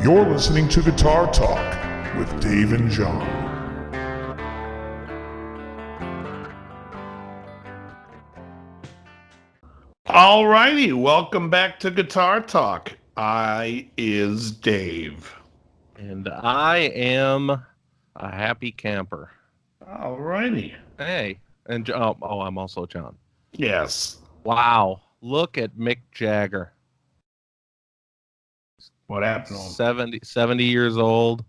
You're listening to Guitar Talk with Dave and John. Alrighty, welcome back to Guitar Talk. I is Dave. And I am a happy camper. Alrighty. Hey, and I'm also John. Yes. Wow, look at Mick Jagger. What happened to him? 70 years old.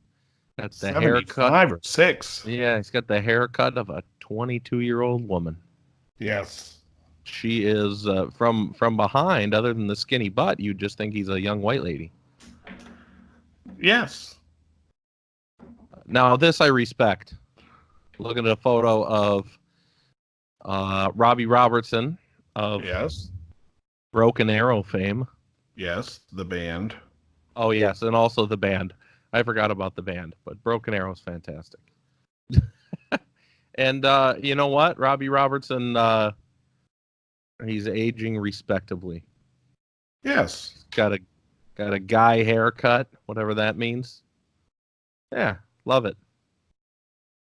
Got the haircut. 5 or 6. Yeah, he's got the haircut of a 22-year-old woman. Yes. She is from behind. Other than the skinny butt, you'd just think he's a young white lady. Yes. Now this I respect. Looking at a photo of Robbie Robertson of Broken Arrow fame. Yes, the band. Oh, yes, and also the band. I forgot about the band, but Broken Arrow's fantastic. And you know what? Robbie Robertson, he's aging respectably. Yes. Got a guy haircut, whatever that means. Yeah, love it.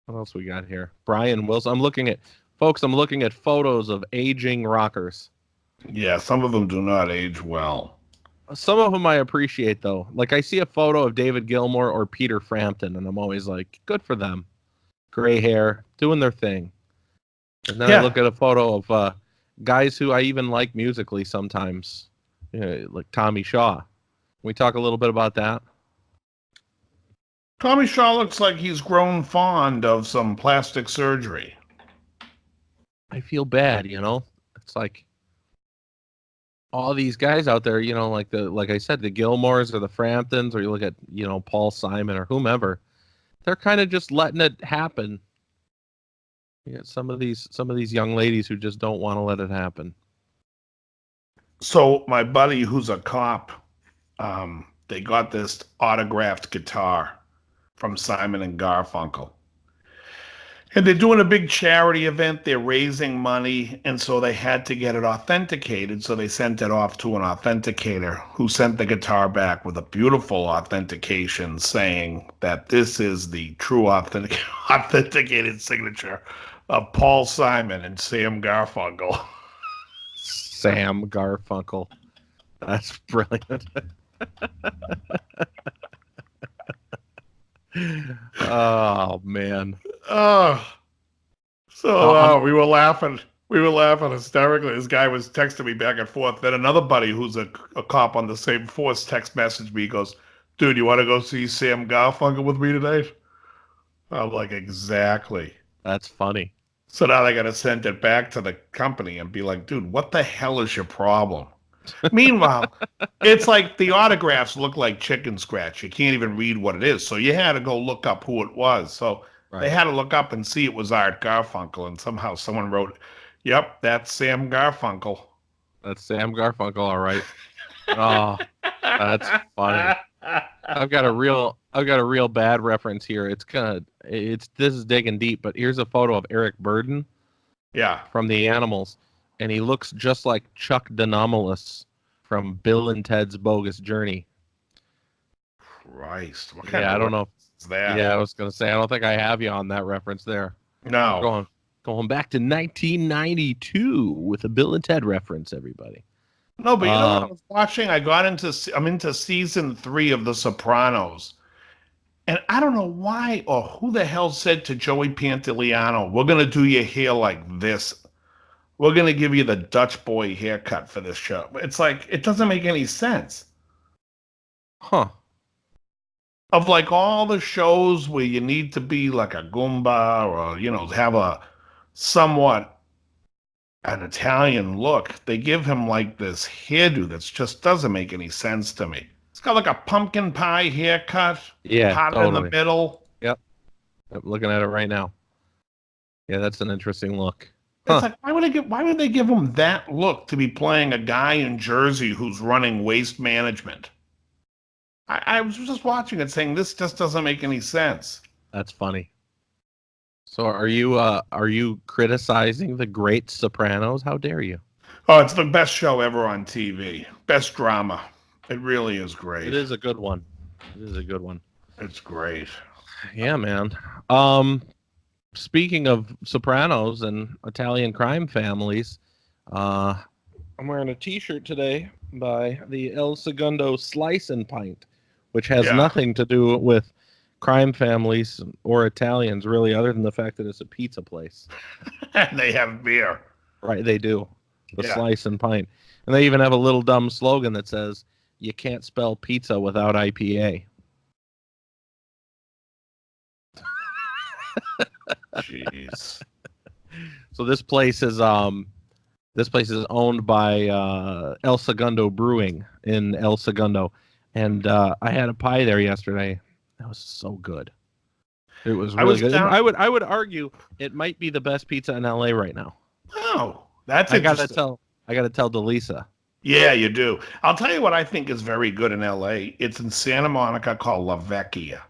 What else we got here? Brian Wilson. I'm looking at photos of aging rockers. Yeah, some of them do not age well. Some of them I appreciate, though. Like, I see a photo of David Gilmour or Peter Frampton, and I'm always like, good for them. Gray hair, doing their thing. And then I look at a photo of guys who I even like musically sometimes, like Tommy Shaw. Can we talk a little bit about that? Tommy Shaw looks like he's grown fond of some plastic surgery. I feel bad, It's like all these guys out there, like I said, the Gilmores or the Framptons, or you look at, Paul Simon or whomever, they're kind of just letting it happen. You got some of these young ladies who just don't want to let it happen. So my buddy, who's a cop, they got this autographed guitar from Simon and Garfunkel. And they're doing a big charity event. They're raising money, and so they had to get it authenticated. So they sent it off to an authenticator who sent the guitar back with a beautiful authentication saying that this is the true authenticated signature of Paul Simon and Sam Garfunkel. Sam Garfunkel. That's brilliant. Oh, man. We were laughing. We were laughing hysterically. This guy was texting me back and forth. Then another buddy who's a cop on the same force text messaged me. He goes, dude, you want to go see Sam Garfunkel with me tonight? I'm like, exactly. That's funny. So now they got to send it back to the company and be like, dude, what the hell is your problem? Meanwhile, it's like the autographs look like chicken scratch. You can't even read what it is. So you had to go look up who it was. So they had to look up and see it was Art Garfunkel. And somehow someone wrote, yep, that's Sam Garfunkel. That's Sam Garfunkel, all right. Oh, that's funny. I've got a real bad reference here. This is digging deep, but here's a photo of Eric Burden. Yeah. From the Animals. And he looks just like Chuck Denomalous from Bill and Ted's Bogus Journey. Christ. What I don't know. Is that? Yeah, I was going to say, I don't think I have you on that reference there. No. Going back to 1992 with a Bill and Ted reference, everybody. No, but you know what I was watching? I'm into season 3 of The Sopranos. And I don't know why or who the hell said to Joey Pantoliano, we're going to do your hair like this. We're going to give you the Dutch boy haircut for this show. It's like, it doesn't make any sense. Huh. Of like all the shows where you need to be like a Goomba or, have a somewhat an Italian look, they give him like this hairdo that just doesn't make any sense to me. It's got like a pumpkin pie haircut. Yeah, hot totally. in the middle. Yep. I'm looking at it right now. Yeah, that's an interesting look. It's like, why would they give him that look to be playing a guy in Jersey who's running waste management? I was just watching it saying this just doesn't make any sense. That's funny. So are you criticizing the Great Sopranos? How dare you? Oh, it's the best show ever on TV. Best drama. It really is great. It is a good one. It is a good one. It's great. Yeah, man. Speaking of Sopranos and Italian crime families, I'm wearing a T-shirt today by the El Segundo Slice and Pint, which has Yeah. nothing to do with crime families or Italians, really, other than the fact that it's a pizza place. And they have beer. Right, they do. The Yeah. Slice and Pint. And they even have a little dumb slogan that says, "You can't spell pizza without IPA." Jeez. So this place is owned by El Segundo Brewing in El Segundo, and I had a pie there yesterday. That was so good. It was I really was good. down. I would argue it might be the best pizza in LA right now. Oh, that's I gotta interesting. tell Delisa. Yeah, you do. I'll tell you what I think is very good in LA. It's in Santa Monica called La Vecchia.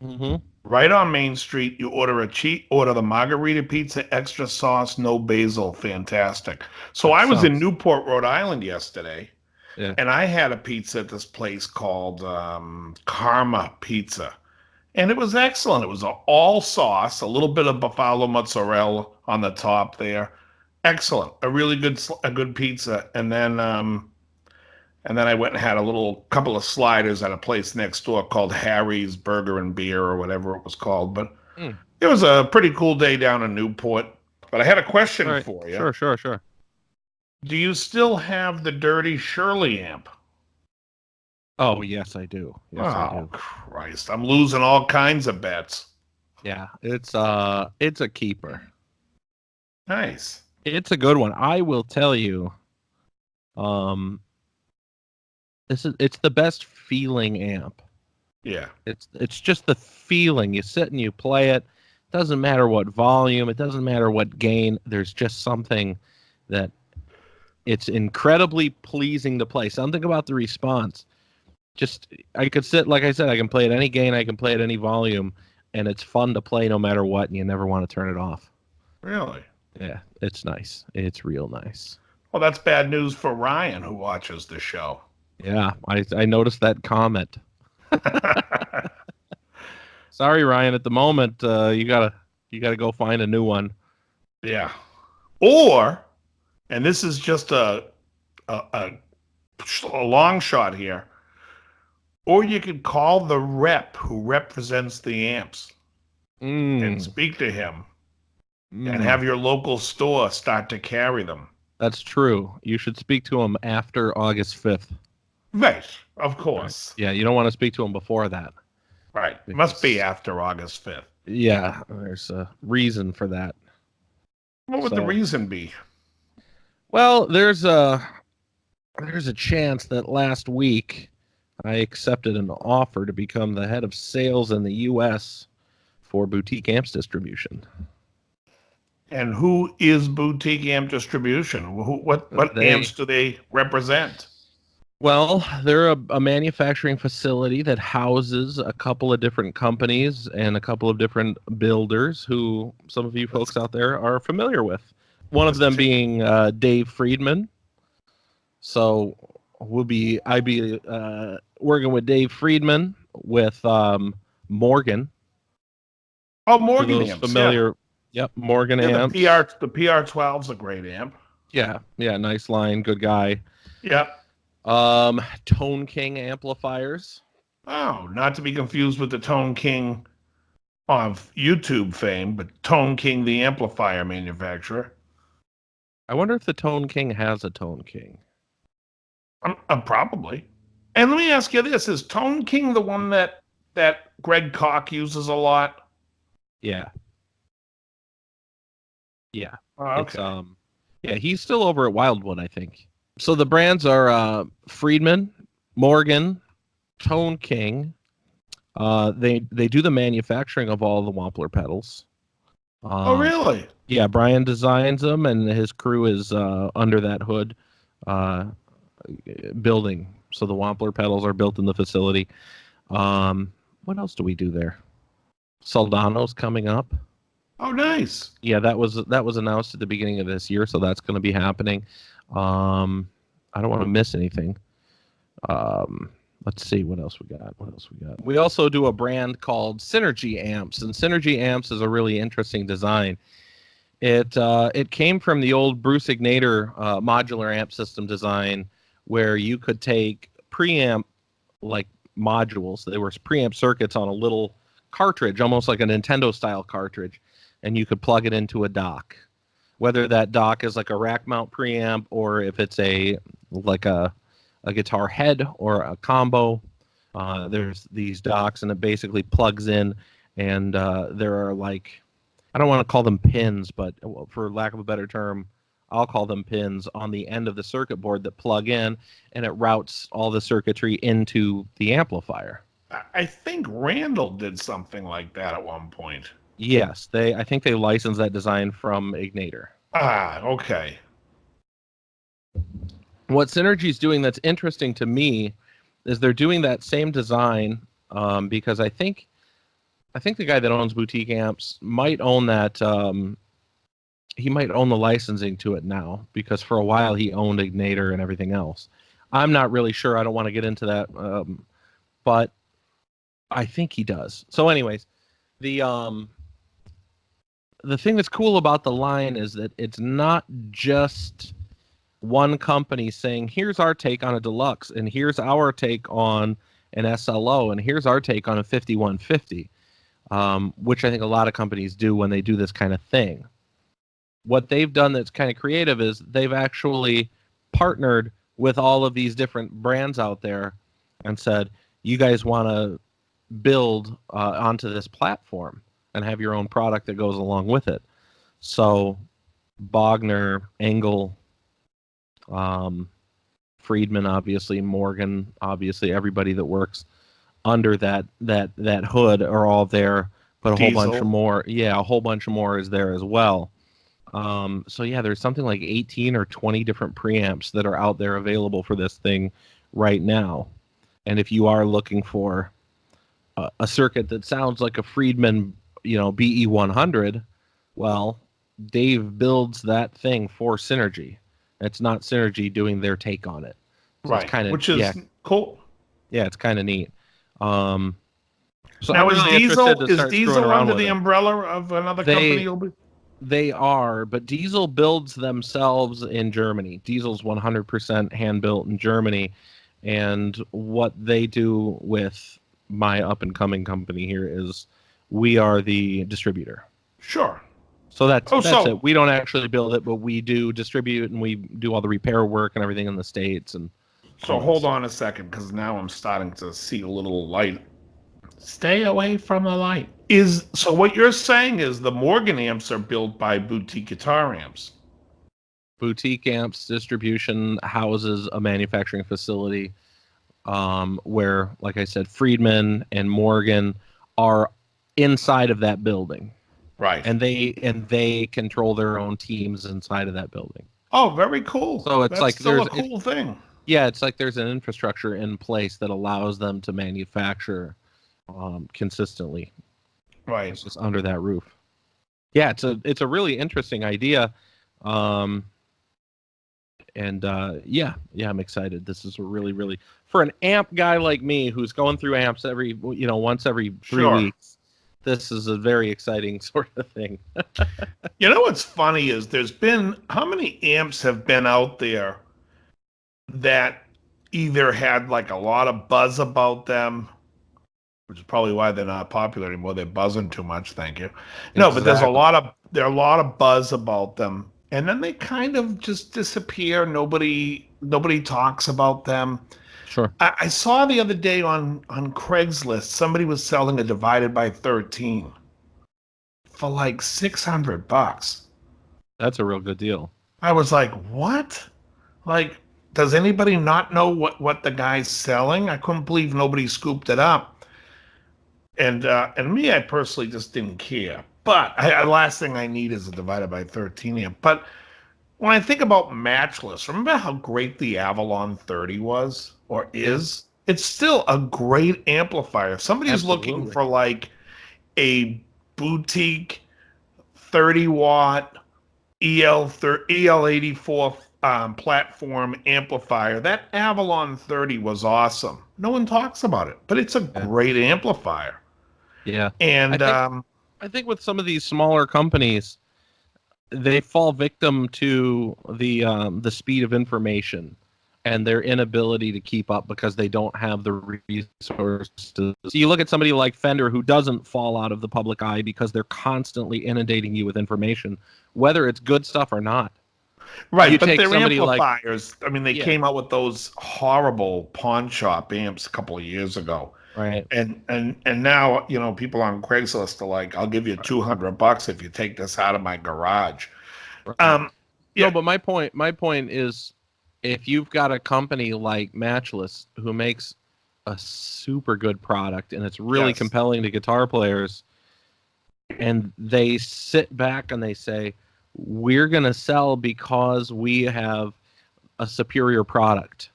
Mm-hmm. Right on Main Street, you order the margarita pizza, extra sauce, no basil. Fantastic. So That I was in sounds Newport, Rhode Island yesterday, yeah. and I had a pizza at this place called Karma Pizza. And it was excellent. It was all sauce, a little bit of buffalo mozzarella on the top there. Excellent. A really a good pizza. And then I went and had a little couple of sliders at a place next door called Harry's Burger and Beer or whatever it was called. But Mm. it was a pretty cool day down in Newport. But I had a All question right. for you. Sure. Do you still have the Dirty Shirley amp? Oh yes, I do. Yes, I Oh, do. Christ. I'm losing all kinds of bets. Yeah, it's a keeper. Nice. It's a good one. I will tell you. Um, it's the best feeling amp. Yeah. It's just the feeling. You sit and you play it. Doesn't matter what volume. It doesn't matter what gain. There's just something that it's incredibly pleasing to play. Something about the response. Just I could sit, like I said, I can play at any gain. I can play at any volume, and it's fun to play no matter what. And you never want to turn it off. Really? Yeah, it's nice. It's real nice. Well, that's bad news for Ryan, who watches the show. Yeah, I noticed that comment. Sorry, Ryan. At the moment, you gotta go find a new one. Yeah. Or, and this is just a long shot here, or you could call the rep who represents the amps and speak to him and have your local store start to carry them. That's true. You should speak to him after August 5th. Right. Of course. Yeah, you don't want to speak to him before that. Right. Must be after August 5th. Yeah, there's a reason for that. What would the reason be? Well, there's a chance that last week I accepted an offer to become the head of sales in the U.S. for Boutique Amps Distribution. And who is Boutique Amp Distribution? What amps do they represent? Well, they're a manufacturing facility that houses a couple of different companies and a couple of different builders who some of you folks out there are familiar with. One of them being Dave Friedman. So I'd be working with Dave Friedman with Morgan. Oh, Morgan amps. Familiar. Yeah. Yep, Morgan amps. The PR12's a great amp. Yeah, nice line, good guy. Yep. Tone King amplifiers. Oh, not to be confused with the Tone King of YouTube fame, but Tone King, the amplifier manufacturer. I wonder if the Tone King has a Tone King. Probably. And let me ask you this: is Tone King the one that Greg Koch uses a lot? Yeah. Yeah. Oh, okay. He's still over at Wildwood, I think. So the brands are Friedman, Morgan, Tone King. They do the manufacturing of all the Wampler pedals. Oh, really? Yeah, Brian designs them, and his crew is under that hood building. So the Wampler pedals are built in the facility. What else do we do there? Soldano's coming up. Oh, nice. Yeah, that was announced at the beginning of this year, so that's going to be happening. I don't want to miss anything. let's see what else we got. We also do a brand called Synergy Amps, and Synergy Amps is a really interesting design. It came from the old Bruce Ignator modular amp system design, where you could take preamp like modules. They were preamp circuits on a little cartridge, almost like a Nintendo style cartridge, and you could plug it into a dock. Whether that dock is like a rack mount preamp or if it's a guitar head or a combo, there's these docks, and it basically plugs in, and there are like, I don't want to call them pins, but for lack of a better term, I'll call them pins on the end of the circuit board that plug in, and it routes all the circuitry into the amplifier. I think Randall did something like that at one point. Yes, I think they licensed that design from Ignator. Ah, okay. What Synergy's doing that's interesting to me is they're doing that same design, because I think the guy that owns Boutique Amps might own that. He might own the licensing to it now, because for a while he owned Ignator and everything else. I'm not really sure. I don't want to get into that, but I think he does. So, anyways, the thing that's cool about the line is that it's not just one company saying, here's our take on a deluxe, and here's our take on an SLO, and here's our take on a 5150, which I think a lot of companies do when they do this kind of thing. What they've done that's kind of creative is they've actually partnered with all of these different brands out there and said, you guys want to build onto this platform and have your own product that goes along with it. So Bogner, Engel, Friedman, obviously, Morgan, obviously, everybody that works under that hood are all there, but a whole bunch of more. Yeah, a whole bunch of more is there as well. So yeah, there's something like 18 or 20 different preamps that are out there available for this thing right now. And if you are looking for a circuit that sounds like a Friedman, BE100, well, Dave builds that thing for Synergy. It's not Synergy doing their take on it. So right, it's kind of, which is cool. Yeah, it's kind of neat. So now, I'm really interested to start Diesel screwing around under with the it. umbrella of another company? They are, but Diesel builds themselves in Germany. Diesel's 100% hand-built in Germany, and what they do with my up-and-coming company here is we are the distributor. Sure. So that's it. We don't actually build it, but we do distribute, and we do all the repair work and everything in the States. And so hold on a second, because now I'm starting to see a little light. Stay away from the light. So what you're saying is the Morgan amps are built by Boutique Guitar Amps. Boutique Amps distribution houses a manufacturing facility where, like I said, Friedman and Morgan are inside of that building. Right. And they control their own teams inside of that building. Oh, very cool. So it's That's still a cool thing. Yeah, it's like there's an infrastructure in place that allows them to manufacture consistently. Right. It's just under that roof. Yeah, it's a really interesting idea. I'm excited. This is a really for an amp guy like me who's going through amps once every 3 weeks. This is a very exciting sort of thing. What's funny is how many amps have been out there that either had like a lot of buzz about them, which is probably why they're not popular anymore. They're buzzing too much. Thank you. No, but there are a lot of buzz about them, and then they kind of just disappear. Nobody talks about them. Sure. I saw the other day on Craigslist, somebody was selling a Divided by 13 for like $600. That's a real good deal. I was like, what? Like, does anybody not know what the guy's selling? I couldn't believe nobody scooped it up. And me, I personally just didn't care. But the last thing I need is a Divided by 13 amp. But when I think about Matchless, remember how great the Avalon 30 was or is? Yeah. It's still a great amplifier. If somebody's looking for like a boutique 30-watt EL84 platform amplifier. That Avalon 30 was awesome. No one talks about it, but it's a Yeah. great amplifier. Yeah. I And think I think with some of these smaller companies, they fall victim to the speed of information and their inability to keep up because they don't have the resources. So you look at somebody like Fender who doesn't fall out of the public eye because they're constantly inundating you with information, whether it's good stuff or not. You right, but take their somebody like, amplifiers, I mean, they yeah, came out with those horrible pawn shop amps a couple of years ago. right. And now, people on Craigslist are like, I'll give you $200 if you take this out of my garage. Right. Um, No, yeah, but my point is, if you've got a company like Matchless who makes a super good product and it's really yes. compelling to guitar players, and they sit back and they say, we're going to sell because we have a superior product.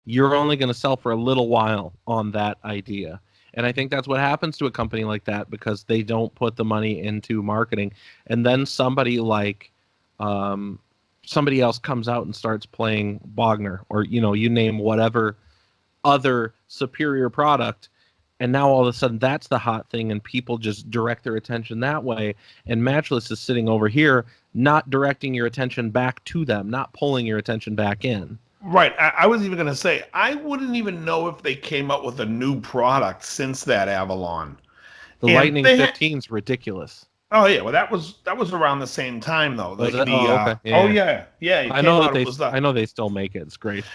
You're only going to sell for a little while on that idea. And I think that's what happens to a company like that because they don't put the money into marketing. And then um, somebody else comes out and starts playing Bogner, or you name whatever other superior product, and now all of a sudden that's the hot thing and people just direct their attention that way, and Matchless is sitting over here not directing your attention back to them, not pulling your attention back in. Right. I was even going to say, I wouldn't even know if they came up with a new product since that Avalon. The And Lightning they had, 15 is ridiculous. oh yeah, well that was around the same time though. Was it? Oh, okay. Oh Yeah. yeah, yeah, it I came know that out. It was the I know they still make it. It's great.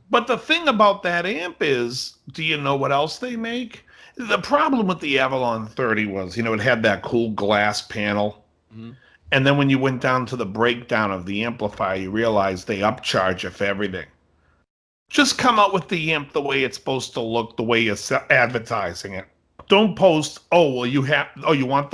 But the thing about that amp is, do you know what else they make? The problem with the Avalon 30 was, it had that cool glass panel. Mhm. And then when you went down to the breakdown of the amplifier, you realized they upcharge you for everything. Just come out with the amp the way it's supposed to look, the way you're advertising it. Don't post, oh, well, you want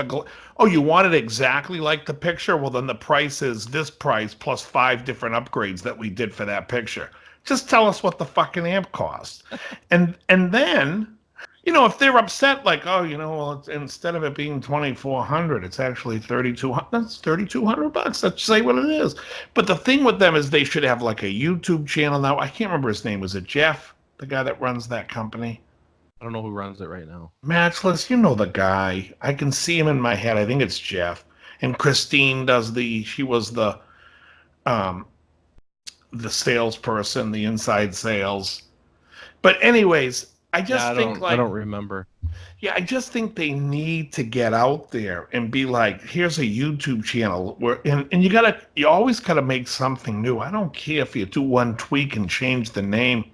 oh, you want it exactly like the picture? Well, then the price is this price plus 5 different upgrades that we did for that picture. Just tell us what the fucking amp costs. And then, if they're upset, like, oh, well, instead of it being 2,400, it's actually 3,200. That's $3,200. Let's say what it is. But the thing with them is they should have like a YouTube channel now. I can't remember his name. Was it Jeff, the guy that runs that company? I don't know who runs it right now. Matchless, you know the guy. I can see him in my head. I think it's Jeff. And Christine she was um the salesperson, the inside sales. But anyways, I Yeah, just think I like, don't remember. yeah, I just think they need to get out there and be like, here's a YouTube channel where and you always gotta make something new. I don't care if you do one tweak and change the name.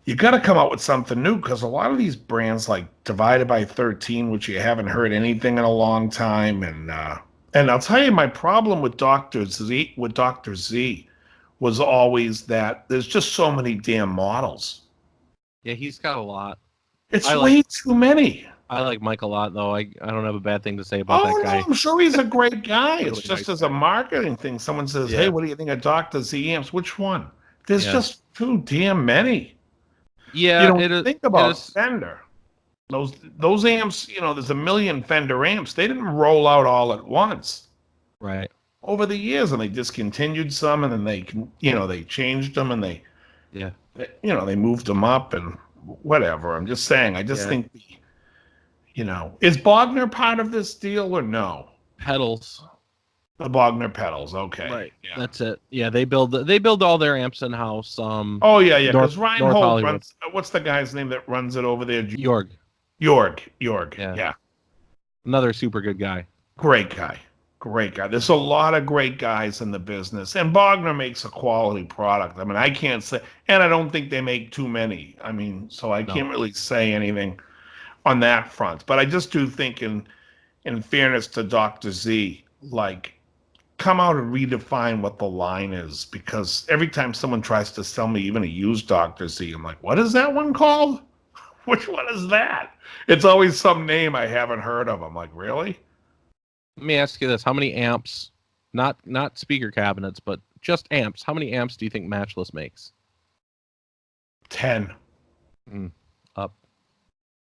You got to come out with something new because a lot of these brands like Divided by 13, which you haven't heard anything in a long time, and I'll tell you my problem with Dr. Z was always that there's just so many damn models. Yeah, he's got a lot. It's I like way too many. I like Mike a lot though. I don't have a bad thing to say about that Oh no, guy. I'm sure he's a great guy. It's Really just nice as a guy. marketing thing. Someone says, "Hey, Yeah. what do you think of Dr. Z amps?" Which one? There's Yeah. just too damn many. Yeah, When it you is think it about is Fender, those amps, there's a million Fender amps. They didn't roll out all at once right. over the years, and they discontinued some, and then they changed them, and Yeah. they moved them up and whatever. I'm just saying. I just Yeah. think is Bogner part of this deal or no? Pedals. The Bogner pedals, okay, Right. yeah. That's it. Yeah, they build all their amps in house. Oh yeah, yeah. North Because North Reinhold Hollywood. runs. What's the guy's name that runs it over there? Jorg. Yorg. Yeah. Yeah. Another super good guy. Great guy. Great guy. There's a lot of great guys in the business, and Bogner makes a quality product. I mean, I can't say, and I don't think they make too many. I mean, so I No. can't really say anything on that front. But I just do think, in fairness to Dr. Z, like, come out and redefine what the line is, because every time someone tries to sell me even a used Dr. Z, I'm like, what is that one called? Which one is that? It's always some name I haven't heard of. I'm like, really? Let me ask you this: how many amps? Not speaker cabinets, but just amps. How many amps do you think Matchless makes? 10. Up.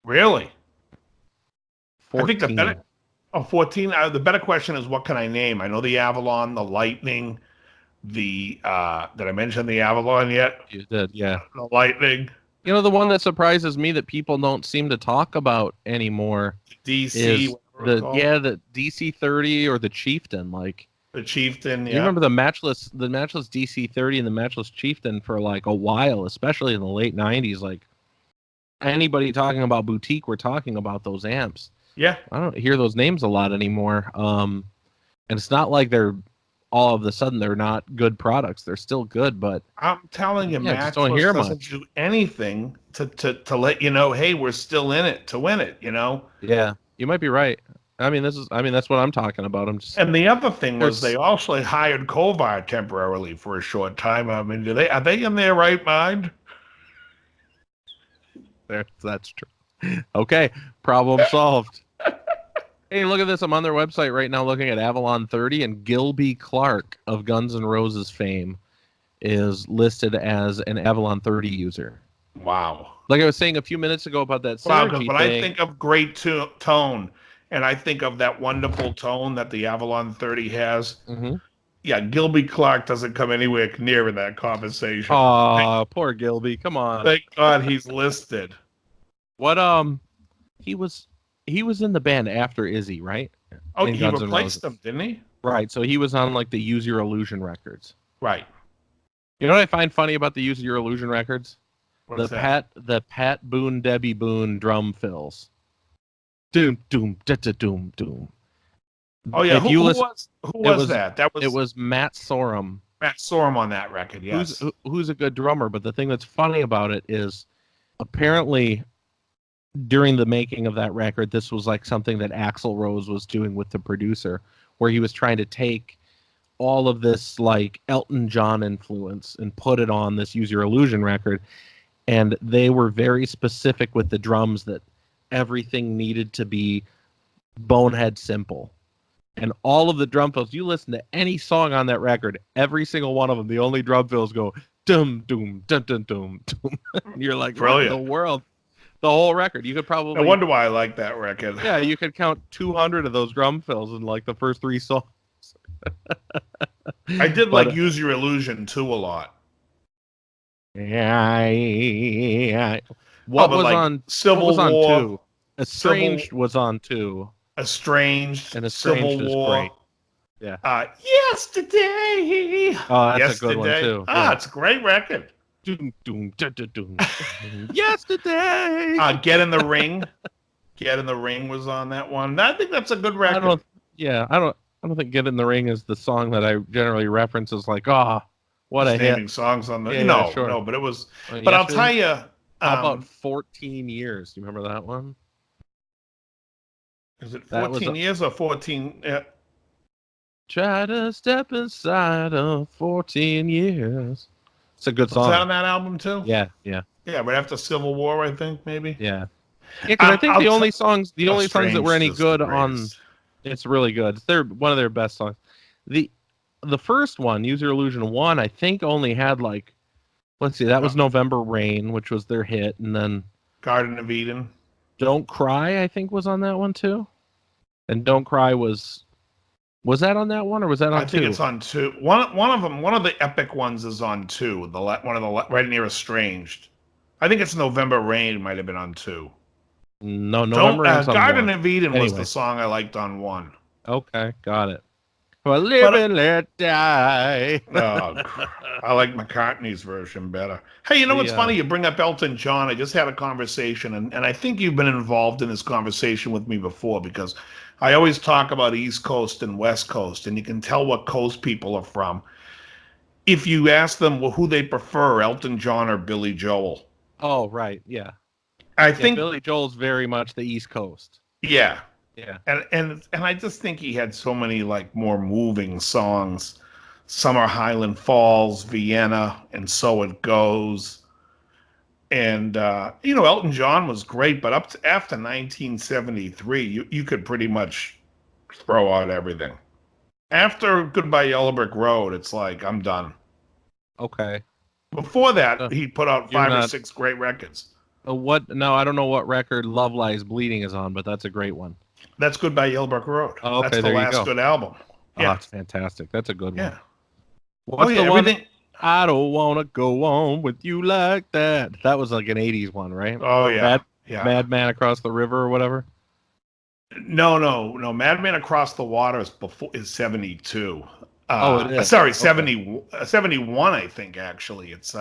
Really? I think 14. 14. The better question is, what can I name? I know the Avalon, the Lightning, Did I mention the Avalon yet? You did, yeah. The Lightning, You know, the one that surprises me that people don't seem to talk about anymore DC, is whatever it's called. the DC-30 or the Chieftain. Like, The Chieftain, you yeah. remember the matchless DC-30 and the matchless Chieftain for like a while, especially in the late '90s. Like, anybody talking about boutique, we're talking about those amps. Yeah. I don't hear those names a lot anymore. And it's not like they're all of a sudden they're not good products. They're still good, but I'm telling you, yeah, just don't Matchless hear doesn't much. do anything to let you know, hey, we're still in it to win it, you know? Yeah, you might be right. That's what I'm talking about. I'm just And the other thing was they there's also hired Kovar temporarily for a short time. I mean, are they in their right mind? there. That's true. Okay, problem solved. Hey, look at this. I'm on their website right now looking at Avalon 30, and Gilby Clarke of Guns N' Roses fame is listed as an Avalon 30 user. Wow. Like I was saying a few minutes ago about that Wow, because synergy when I thing. think of great tone, and I think of that wonderful tone that the Avalon 30 has, Mm-hmm. yeah, Gilby Clarke doesn't come anywhere near in that conversation. Aw, poor Gilby. Come on. Thank God he's listed. What he was in the band after Izzy, right? Oh, In he Guns N' replaced Roses. them, didn't he? Right. So he was on like the Use Your Illusion records. Right. You know what I find funny about the Use Your Illusion records? What's that? The Pat Boone Debbie Boone drum fills. Doom doom da da doom doom. Oh yeah, If you listen, who was that? That it was was Matt Sorum, Matt Sorum on that record. Yes. who's a good drummer. But the thing that's funny about it is, apparently, during the making of that record, this was like something that Axl Rose was doing with the producer, where he was trying to take all of this like Elton John influence and put it on this Use Your Illusion record. And they were very specific with the drums that everything needed to be bonehead simple. And all of the drum fills, you listen to any song on that record, every single one of them, the only drum fills go dum dum dum dum dum dum. And you're like, what in the Brilliant. world? The whole record. You could No probably wonder why I like that record. yeah, you could count 200 of those drum fills in like the first three songs. I did But like Use Your Illusion too a lot. yeah. Oh, What but was like on Civil War, two? Civil Estranged was on two, Estranged, and Civil Estranged is War. great. Yeah. Yesterday. Oh, that's a good one Yesterday. too. Ah, Yeah. it's a great record. Doom, doom, da, da, doom. Yesterday. Get in the Ring. Get in the Ring was on that one. I think that's a good I record. don't. Yeah, I don't think "Get in the Ring" is the song that I generally reference as like, what Just a hit. naming songs on the Yeah, no, sure. no, but it was. But I'll Yesterday. tell you, How about 14 years? Do you remember that one? is it That was 14 years or 14? Try to step inside of 14 years. It's a good Was that song. on that album too? Yeah, yeah, Yeah, right after Civil War, I think maybe. yeah. Yeah, because I think I'll tell the only songs that were Estranged any is the good on, greatest. it's really good. They're one of their best songs. The the first one, Use Your Illusion 1, I think only had like, let's see, that was November Rain, which was their hit, and then Garden of Eden. Don't Cry, I think was on that one too. And Don't Cry was that on that one or was that on I think two? it's on two. One of them, one of the epic ones is on two. One of the right near Estranged. I think it's November Rain might have been on two. No, Don't November Rain's on Garden one. of Eden was the Anyway, song I liked on one. okay, got it. For live But and let die. I like McCartney's version better. Hey, you know what's funny? You bring up Elton John. I just had a conversation, and I think you've been involved in this conversation with me before because I always talk about East Coast and West Coast, and you can tell what coast people are from. If you ask them who they prefer, Elton John or Billy Joel, Oh, right, yeah. I Yeah, think, Billy Joel's very much the East Coast. yeah, Yeah. and I just think he had so many like more moving songs. Summer Highland Falls, Vienna, and So It Goes. And Elton John was great, but after 1973, you could pretty much throw out everything. After Goodbye Yellow Brick Road, it's like I'm done. Okay. Before that, he put out You're five or not. six great records. What? No, I don't know what record Love Lies Bleeding is on, but that's a great one. That's Goodbye Yellow Brick Road. Oh, That's okay, the there you last go. good album. Oh, Yeah, it's fantastic. That's a good one. yeah. Oh What's yeah, the one? everything. I don't want to go on with you like that. That was like an 80s one, right? Oh yeah, Mad, yeah. Madman Across the River or whatever. No. Madman Across the Water is 72. Oh, it is. Sorry, Okay. 71, I think actually. It's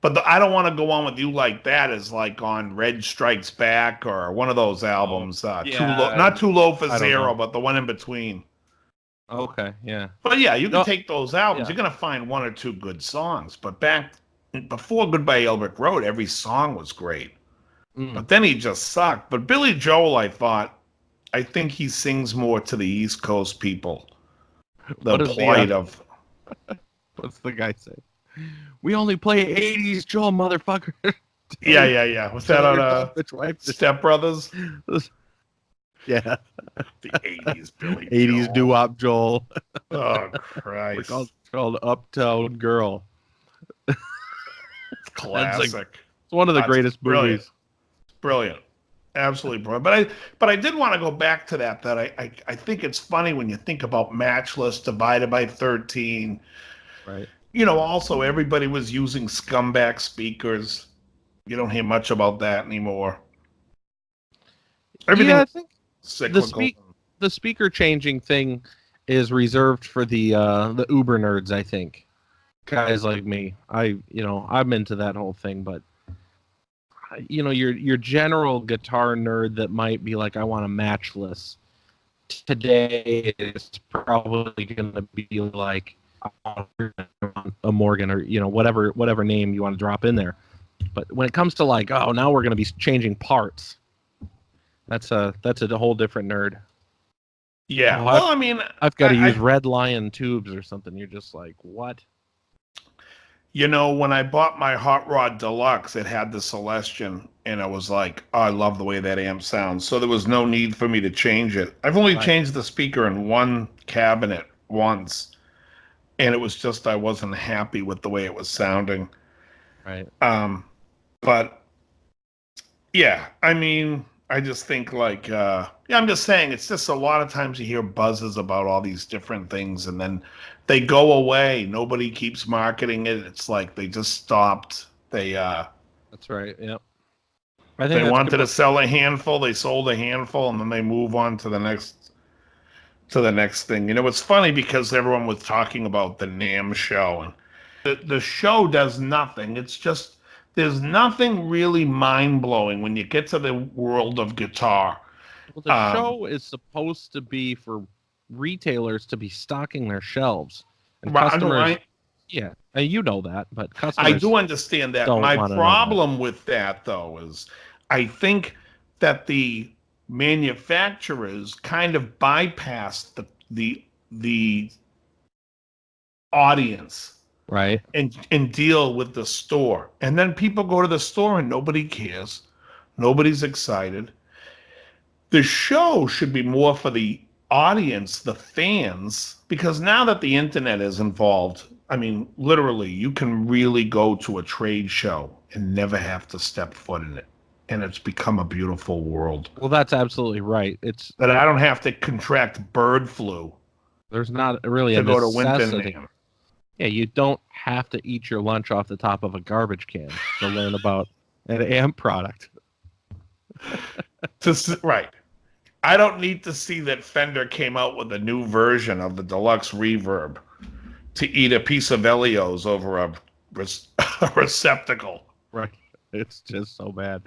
but I don't want to go on with you like that is like on Red Strikes Back or one of those Oh, albums. Too low, yeah. not too low for I don't zero, know. but the one in between. Okay, yeah. But yeah, you can No, take those albums. yeah. You're gonna find one or two good songs. But back before Goodbye Elbert Road, every song was great. Mm. But then he just sucked. But Billy Joel, I think he sings more to the East Coast people. The What is the plight of, what's the guy say? We only play 80s, Joel, motherfucker. yeah, tell, yeah, yeah. Was that tell on your bitch wife to Step Brothers? yeah. The 80s Billy 80s Joel. doo-wop Joel. Oh, We're Christ. called Uptown Girl. That's like Classic. it's one of the That's greatest brilliant. movies. Brilliant. Absolutely brilliant. But I did want to go back to that I think it's funny when you think about Matchless divided by 13. Right. Also everybody was using scumbag speakers. You don't hear much about that anymore. Yeah, Everything I think the cyclical. speak the speaker changing thing is reserved for the Uber nerds, I think. Guys like me. I'm into that whole thing, but your general guitar nerd that might be like, I want a Matchless. Today is probably going to be like a Morgan or whatever name you want to drop in there. But when it comes to like, oh, now we're going to be changing parts, that's a whole different nerd. Yeah. Oh, Well, I mean, I've got to use I Red Lion tubes or something. You're just like, what? when I bought my Hot Rod Deluxe, it had the Celestion, and I was like, oh, I love the way that amp sounds. So there was no need for me to change it. I've only Right, changed the speaker in one cabinet once, and it was just I wasn't happy with the way it was sounding. right. Um, but yeah, I mean, I just think like, yeah, I'm just saying, it's just a lot of times you hear buzzes about all these different things, and then they go away. Nobody keeps marketing it. It's like they just stopped. That's right. Yep. I think They that's wanted to complete. sell a handful. They sold a handful, and then they move on to the next thing. It's funny because everyone was talking about the NAMM show, and the show does nothing. It's just there's nothing really mind blowing when you get to the world of guitar. Well, the Um, show is supposed to be for retailers to be stocking their shelves, and I don't. customers. Yeah, and you know that, but I customers do understand that. don't My want to know that. problem with that, though, is I think that the manufacturers kind of bypass the audience Right. and deal with the store. And then people go to the store and nobody cares. Nobody's excited. The show should be more for the audience, the fans, because now that the internet is involved, I mean, literally, you can really go to a trade show and never have to step foot in it. And it's become a beautiful world. Well, that's absolutely right. It's That I don't have to contract bird flu There's not really a to go to necessity. Winton. Yeah, you don't have to eat your lunch off the top of a garbage can to learn about an AMP product. Right. I don't need to see that Fender came out with a new version of the deluxe reverb to eat a piece of Elios over a receptacle Right. It's just so bad.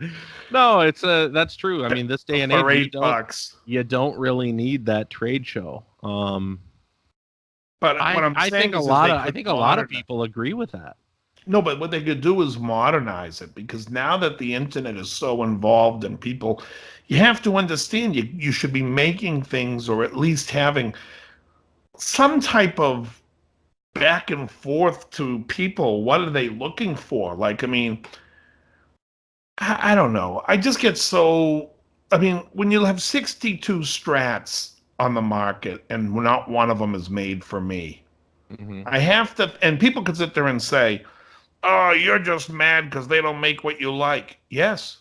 No, that's true. I mean, this day and age, for $8. you don't really need that trade show. But what I'm I think saying is they I could think a lot of modernize. people agree with that. No, but what they could do is modernize it because now that the internet is so involved and people, you have to understand you should be making things or at least having some type of back and forth to people. What are they looking for? Like, I mean, I don't know. I just get so. I mean, when you have 62 strats on the market and not one of them is made for me, Hmm. I have to. And people could sit there and say, "Oh, you're just mad because they don't make what you like." Yes,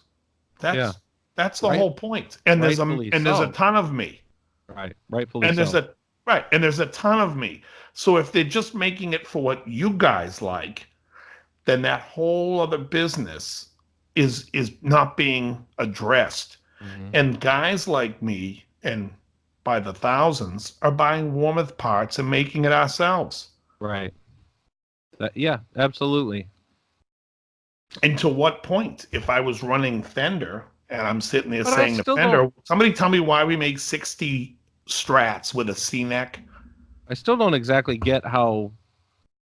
Yeah, that's the right. whole point. And Rightfully there's a so. ton of me. Right. Rightfully And there's so. a Right. And there's a ton of me. So if they're just making it for what you guys like, then that whole other business is not being addressed. Hmm. And guys like me and by the thousands are buying Warmoth parts and making it ourselves. Right. Yeah, absolutely. And to what point? If I was running Fender and I'm sitting there But I saying to still don't. Fender, somebody tell me why we make 60 strats with a C-neck. I still don't exactly get how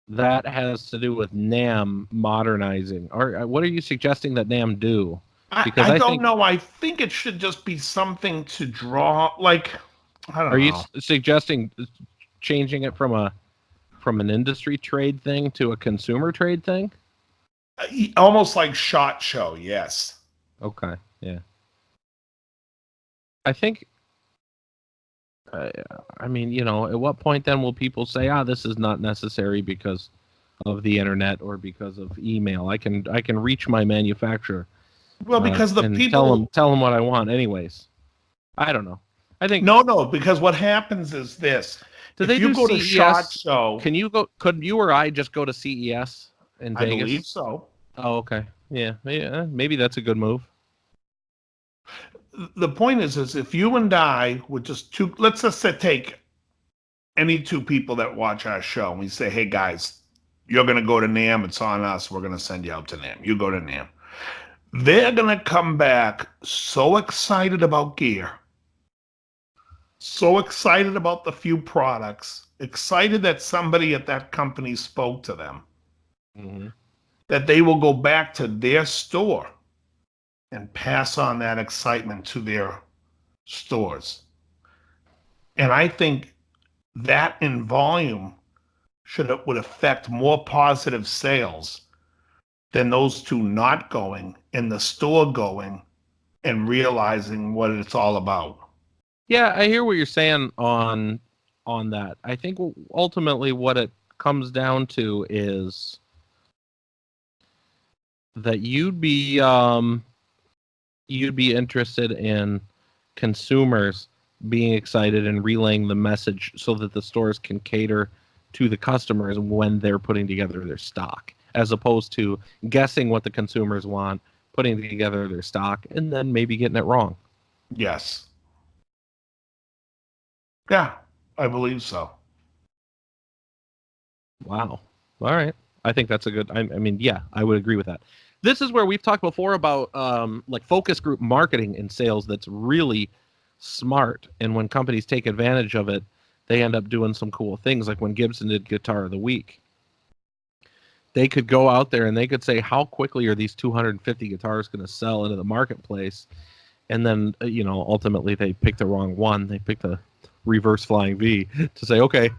that has to do with NAMM modernizing. Or what are you suggesting that NAMM do? Because I I don't think, know. I think it should just be something to draw, like, I are don't you know. suggesting changing it from an industry trade thing to a consumer trade thing? Almost like SHOT Show, yes. Okay, yeah. I think. Uh, I mean, at what point then will people say, "Ah, this is not necessary because of the internet or because of email. I can reach my manufacturer Well, because the and tell them people, tell them what I want anyways." I don't know. I think, no, because what happens is this. do If they you do go to SHOT CES? Show, Could you or I just go to CES in I believe Vegas? so. Oh, okay. Yeah, yeah, maybe that's a good move. The point is if you and I would just two, let's just say take any two people that watch our show and we say, hey guys, you're going to go to NAMM. It's on us. We're going to send you out to NAMM. You go to NAMM. They're going to come back so excited about gear, so excited about the few products, excited that somebody at that company spoke to them, Hmm. that they will go back to their store and pass on that excitement to their stores. And I think that in volume would affect more positive sales than those two not going and the store going and realizing what it's all about. Yeah, I hear what you're saying on that. I think ultimately what it comes down to is that you'd be interested in consumers being excited and relaying the message so that the stores can cater to the customers when they're putting together their stock, as opposed to guessing what the consumers want, putting together their stock, and then maybe getting it wrong. Yes. Yeah, I believe so. Wow. All right. I think that's a good. I mean, yeah, I would agree with that. This is where we've talked before about like focus group marketing in sales. That's really smart, and when companies take advantage of it, they end up doing some cool things. Like when Gibson did Guitar of the Week, they could go out there and they could say, how quickly are these 250 guitars going to sell into the marketplace? And then ultimately they picked the wrong one. They picked a reverse flying V to say, okay,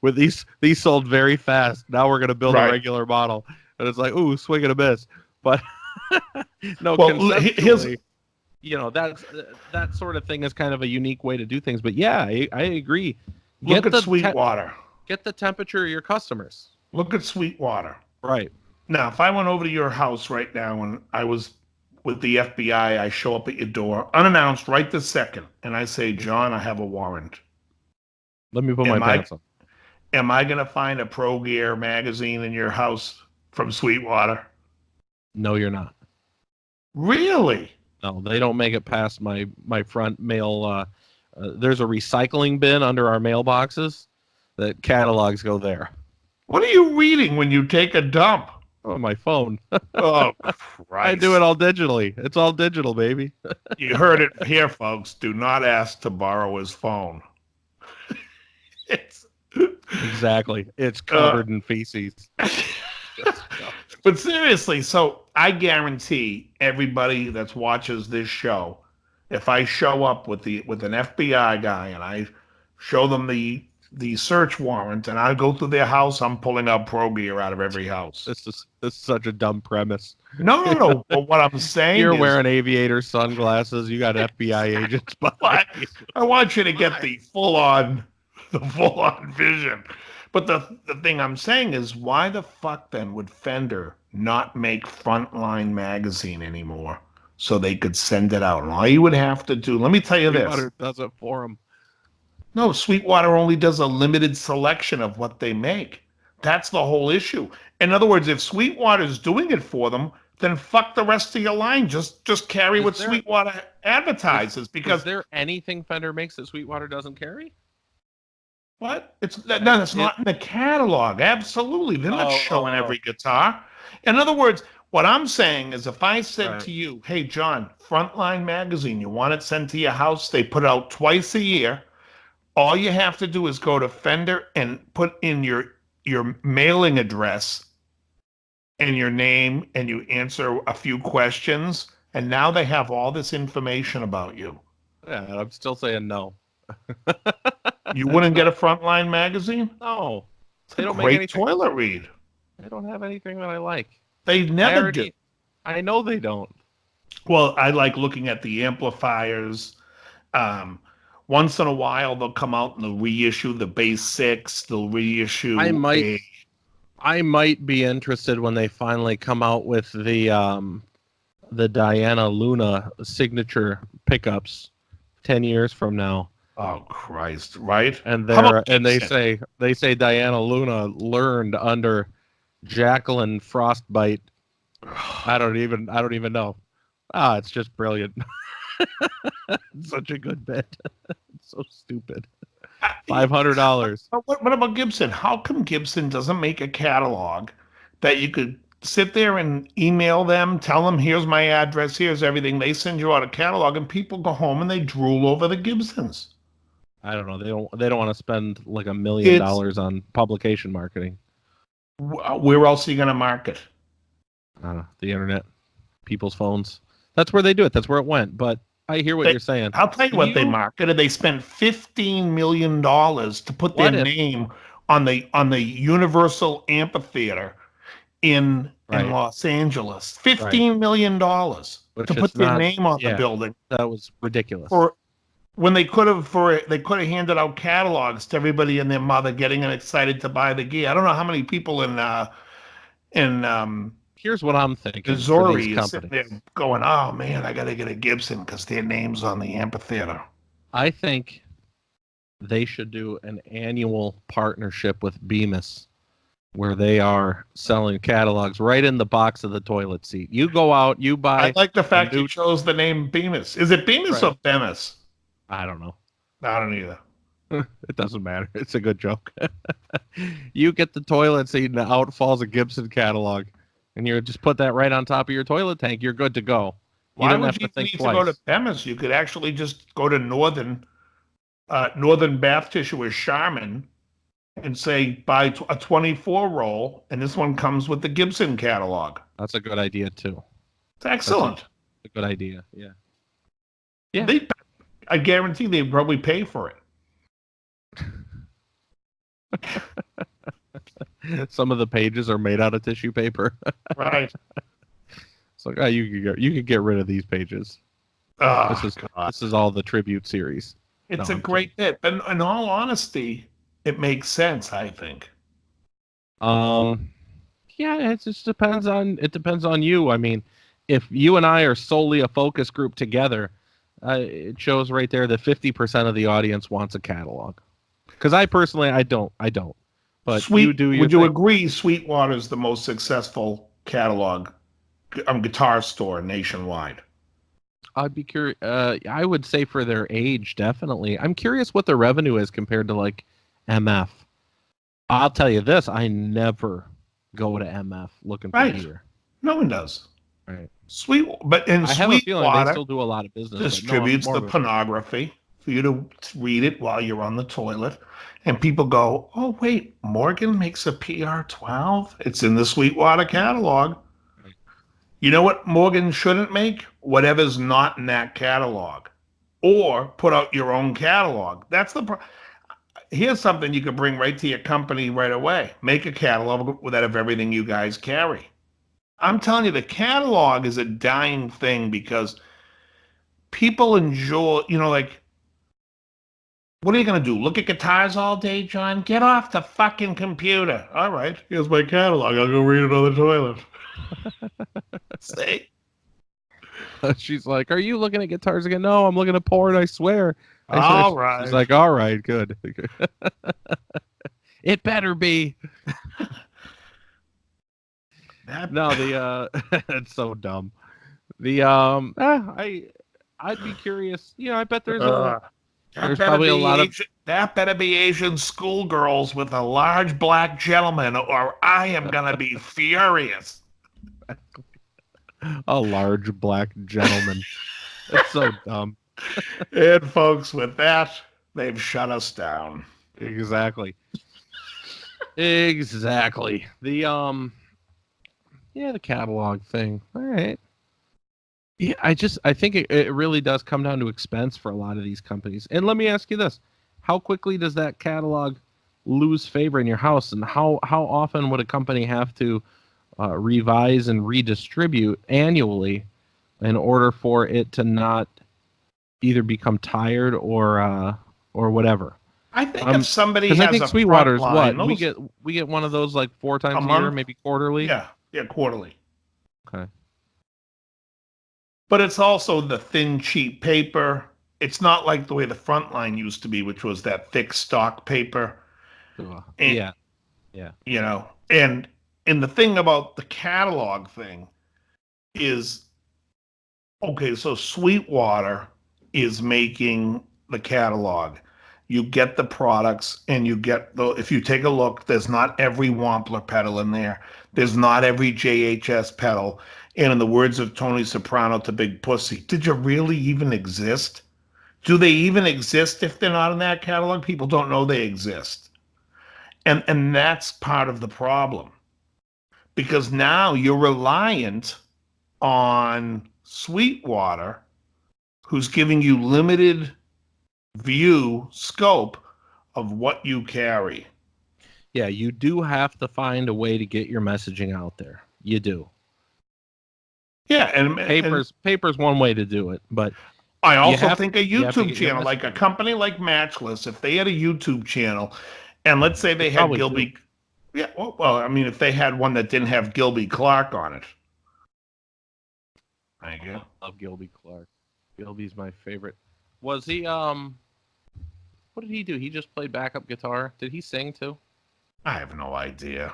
with these sold very fast. Now we're going to build a Right. regular model, and it's like, ooh, swing and a miss. But no, Well, here's conceptually, that's that sort of thing is kind of a unique way to do things. But yeah, I agree. look Get at the Sweetwater. get the temperature of your customers. Look at Sweetwater. Right. Now, if I went over to your house right now and I was with the FBI, I show up at your door unannounced right this second, and I say, John, I have a warrant. Let me put my Am I pants on. am I gonna find a Pro Gear magazine in your house from Sweetwater? No, you're not. Really? No, they don't make it past my front mail. There's a recycling bin under our mailboxes. That catalogs go there. What are you reading when you take a dump? Oh, my phone. Oh, I do it Christ. all digitally. It's all digital, baby. You heard it here, folks. Do not ask to borrow his phone. It's Exactly. It's uh, covered in feces. but seriously, so I guarantee everybody that watches this show, if I show up with an FBI guy and I show them the search warrant and I go through their house, I'm pulling out Pro Gear out of every house. This is such a dumb premise. No. But what I'm saying You're is, wearing aviator sunglasses. You got FBI agents behind what you. I want you to get Why? the full on vision. But the thing I'm saying is, why the fuck then would Fender not make Frontline magazine anymore so they could send it out? And all you would have to do, let me tell you this. Sweetwater does it for them. No, Sweetwater only does a limited selection of what they make. That's the whole issue. In other words, if Sweetwater's doing it for them, then fuck the rest of your line. Just carry Is what there Sweetwater is advertises is because there anything Fender makes that Sweetwater doesn't carry? what? Like No, it's it. not in the catalog. Absolutely. They're not showing Oh, every guitar. In other words, what I'm saying is if I said right. to you, hey, John, Frontline Magazine, you want it sent to your house? They put it out twice a year. All you have to do is go to Fender and put in your mailing address and your name, and you answer a few questions. And now they have all this information about you. Yeah, and I'm still saying no. You It's wouldn't get not. a Frontline Magazine? No, It's a they don't make great anything. toilet read. They don't have anything that I like. They I never do. already. I know they don't. Well, I like looking at the amplifiers. Um, Once in a while, they'll come out and they'll reissue the Bass 6. They'll I reissue might. a. I might be interested when they finally come out with the Diana Luna signature pickups 10 years from now. Oh, Christ, right? And How about they Gibson? say Diana Luna learned under Jacqueline Frostbite. I don't even know. Ah, it's just brilliant. Such a good bit. It's so stupid. $500. What about Gibson? How come Gibson doesn't make a catalog that you could sit there and email them, tell them, here's my address, here's everything. They send you out a catalog, and people go home and they drool over the Gibsons. I don't know. They don't want to spend like $1 million It's on publication marketing. where else are you going to market? I don't know, the internet, people's phones. That's where they do it. That's where it went. But I hear what They, you're saying. I'll tell you what they You marketed. They spent $15 million to put their what if name on the Universal Amphitheater in right, Los Angeles. right. $15 million to Which put it's their not. name on the Yeah, building that was ridiculous. for when they could have handed out catalogs to everybody and their mother, getting them excited to buy the gear. I don't know how many people in Here's what I'm thinking for these Missouri is sitting there companies. going, "Oh man, I got to get a Gibson because their name's on the amphitheater." I think they should do an annual partnership with Bemis where they are selling catalogs right in the box of the toilet seat. You go out, you I buy like the a fact you new chose the name Bemis. Is it Bemis right. or Bemis? I don't know. I don't either. It doesn't matter. It's a good joke. You get the toilet seat and out falls a Gibson catalog. And you just put that right on top of your toilet tank. You're good to go. You Why don't would have to you think need to go to twice. Bemis? You could actually just go to Northern Bath Tissue or Charmin and say buy a 24 roll, and this one comes with the Gibson catalog. That's a good idea too. It's That's excellent. a good idea. Yeah. Yeah. They, I guarantee they'd probably pay for it. Some of the pages are made out of tissue paper. Right. It's like, oh, you could get rid of these pages. Oh, God. This is all the tribute series. It's No, a I'm kidding. great bit. But in all honesty, it makes sense, I think. Um, yeah, it depends on you. I mean, if you and I are solely a focus group together, it shows right there that 50% of the audience wants a catalog. Because I personally, I don't. But you do your Would you thing. agree Sweetwater's the most successful catalog guitar store nationwide? I'd be curious. I would say for their age, definitely. I'm curious what their revenue is compared to like MF. I'll tell you this: I never go to MF looking for Right. gear. No one does. Right. But in I have a feeling they Sweetwater still do a lot of business, but no, I'm distributes more the of a pornography for you to read it while you're on the toilet. And people go, oh, wait, Morgan makes a PR-12? It's in the Sweetwater catalog. You know what Morgan shouldn't make? Whatever's not in that catalog. Or put out your own catalog. Here's something you could bring right to your company right away. Make a catalog with that of everything you guys carry. I'm telling you, the catalog is a dying thing because people enjoy, like, what are you going to do? Look at guitars all day, John? Get off the fucking computer. All right, here's my catalog. I'll go read it on the toilet. See? She's like, "Are you looking at guitars again?" No, I'm looking at porn. I swear. All She's right. like, all right, good. It better be. That, No, it's so dumb. I'd be curious. I bet that there's better probably a be lot of Asian, that better be Asian schoolgirls with a large black gentleman, or I am gonna be furious. a large black gentleman. It's so dumb. And folks, with that, they've shut us down. Exactly. Exactly. The catalog thing. All right. Yeah, I think it really does come down to expense for a lot of these companies. And let me ask you this. How quickly does that catalog lose favor in your house, and how often would a company have to revise and redistribute annually in order for it to not either become tired or whatever? I think if somebody Because I has think a front Sweetwater's what line, those we get one of those like 4 a times a year, month, maybe quarterly. yeah, quarterly. Okay. But it's also the thin, cheap paper. It's not like the way the front line used to be, which was that thick stock paper. Ugh. And Yeah. Yeah. and the thing about the catalog thing is, okay, so Sweetwater is making the catalog. You get the products and you get if you take a look, there's not every Wampler pedal in there. There's not every JHS pedal. And in the words of Tony Soprano to Big Pussy, did you really even exist? Do they even exist if they're not in that catalog? People don't know they exist. And that's part of the problem. Because now you're reliant on Sweetwater, who's giving you limited view scope of what you carry. Yeah, you do have to find a way to get your messaging out there. You do. Yeah, and Paper's one way to do it, but I you also have think a you have to YouTube get your channel, like a messaging. company like Matchless, if they had a YouTube channel, and let's say They they had probably do. Gilby, yeah, well, I mean, if they had one that didn't have Gilby Clark on it, thank you. I love Gilby Clark. Gilby's my favorite. Was he what did he do? He just played backup guitar. Did he sing too? I have no idea.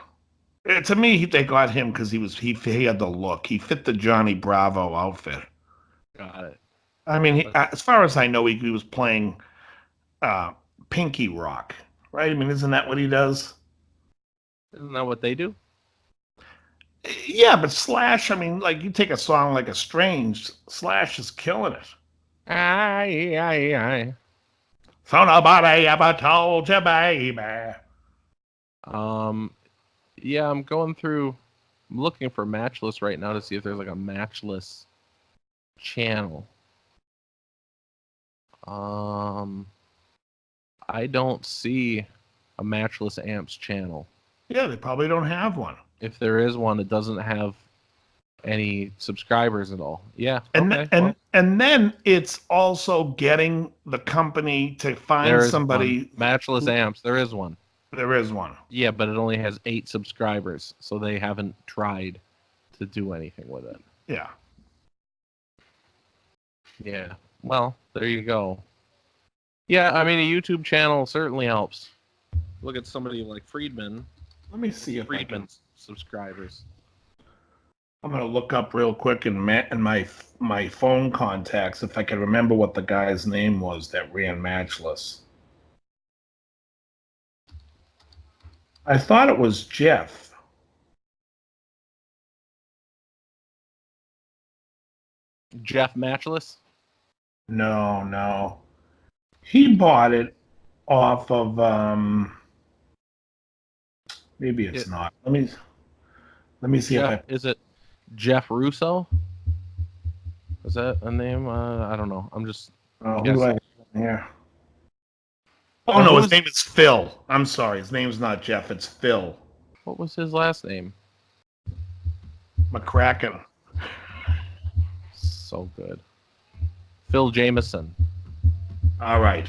To me, they got him because he had the look. He fit the Johnny Bravo outfit. Got it. I mean, as far as I know, he was playing uh, Pinky Rock, right? I mean, isn't that what he does? Isn't that what they do? Yeah, but Slash, I mean, like you take a song like Estranged, Slash is killing it. Aye. So nobody ever told you, baby. Um, yeah, I'm going through. I'm looking for Matchless right now to see if there's like a Matchless channel. I don't see a Matchless Amps channel. Yeah, they probably don't have one. If there is one, it doesn't have any subscribers at all. Yeah. And Okay. and Well, and then it's also getting the company to find there is one. somebody. Matchless Amps. There is one. There is one. Yeah, but it only has 8 subscribers, so they haven't tried to do anything with it. Yeah. Yeah. Well, there you go. Yeah, I mean, a YouTube channel certainly helps. Look at somebody like Friedman. Let me see if Friedman's subscribers. I'm gonna look up real quick in my phone contacts if I can remember what the guy's name was that ran Matchless. I thought it was Jeff. Jeff Matchless? No. He bought it off of maybe it's not. Let me see Jeff, is it Jeff Russo? Is that a name? I don't know. I'm just who do I have here? Oh Now, no, who his was- name is Phil. I'm sorry, his name's not Jeff, it's Phil What was his last name? McCracken. So good. Phil Jameson. All right.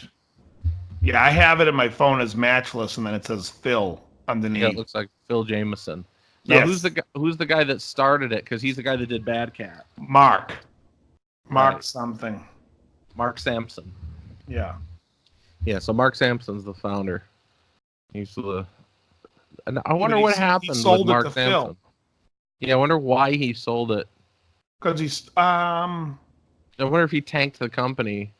Yeah, I have it in my phone as Matchless, and then it says Phil underneath. Yeah, it looks like Phil Jameson. Now, Yes. who's the guy that started it? Because he's the guy that did Bad Cat. Mark Right. something. Mark Sampson. Yeah. Yeah, so Mark Sampson's the founder. He's the. And I Yeah, but wonder what he happened with sold it Mark to Phil Sampson. Yeah, I wonder why he sold it. because he's I wonder if he tanked the company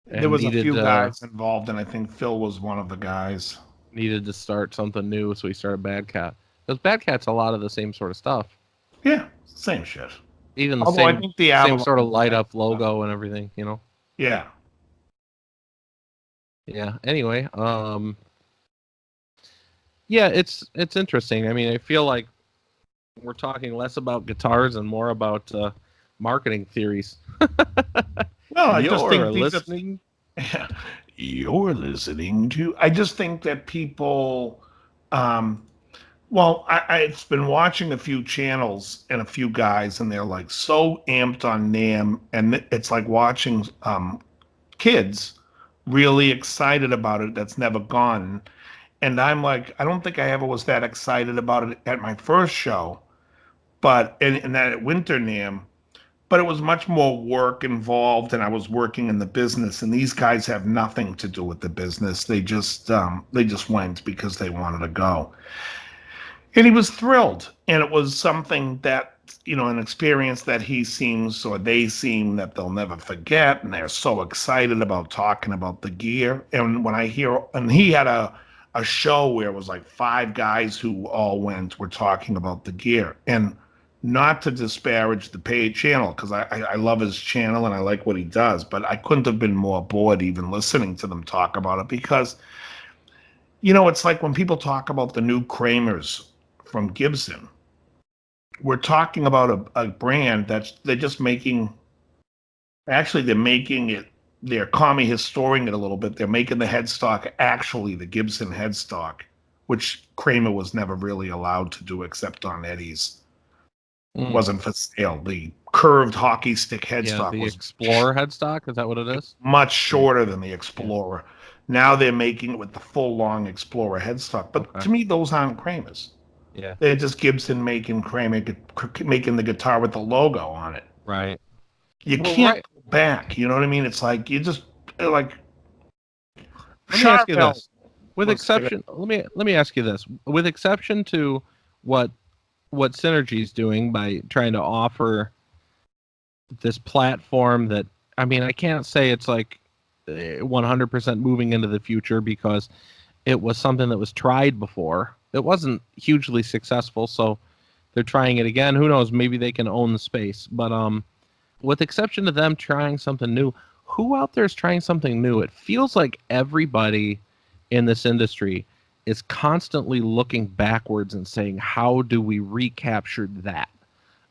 there and was a needed few guys involved, and I think Phil was one of the guys. needed to start something new, so he started Bad Cat. Because Bad Cat's a lot of the same sort of stuff. Yeah, same shit. Even the Although I same think the same Avalon sort of was light better up stuff. logo and everything, you know. Yeah. Yeah. Anyway, yeah, it's interesting. I mean, I feel like we're talking less about guitars and more about marketing theories. Well, I just You're think these are. listening. You're listening to. I just think that people. Um, well, I've been watching a few channels and a few guys, and they're like so amped on NAMM, and it's like watching kids really excited about it that's never gone. And I'm like, I don't think I ever was that excited about it at my first show, but in that at Winter NAMM, but it was much more work involved, and I was working in the business, and these guys have nothing to do with the business. They just went because they wanted to go, and he was thrilled, and it was something that, an experience that he seems, or they seem, that they'll never forget, and they're so excited about talking about the gear. And when I hear, and he had a show where it was like five guys who all went were talking about the gear, and not to disparage the paid channel, because I love his channel and I like what he does, but I couldn't have been more bored even listening to them talk about it, because it's like when people talk about the new Kramers from Gibson, we're talking about a brand that's they're just making. Actually, they're making it. They're commie historing it a little bit. They're making the headstock actually the Gibson headstock, which Kramer was never really allowed to do except on Eddie's. Mm. Wasn't for sale. The curved hockey stick Yeah, headstock the was Explorer headstock. Is that what it is? much Yeah. shorter than the Yeah. Explorer. Now they're making it with the full long Explorer headstock. But Okay. to me, those aren't Kramers. Yeah. They're just Gibson making Kramer making the guitar with the logo on it. Right. You Well, can't right. go back. You know what I mean? It's like you just like Let me ask you Charvel. this. With exception, let me ask you this. With exception to what Synergy's doing by trying to offer this platform that, I mean, I can't say it's like 100% moving into the future, because it was something that was tried before. It wasn't hugely successful, so they're trying it again. Who knows? Maybe they can own the space. But with exception to them trying something new, who out there is trying something new? It feels like everybody in this industry is constantly looking backwards and saying, how do we recapture that?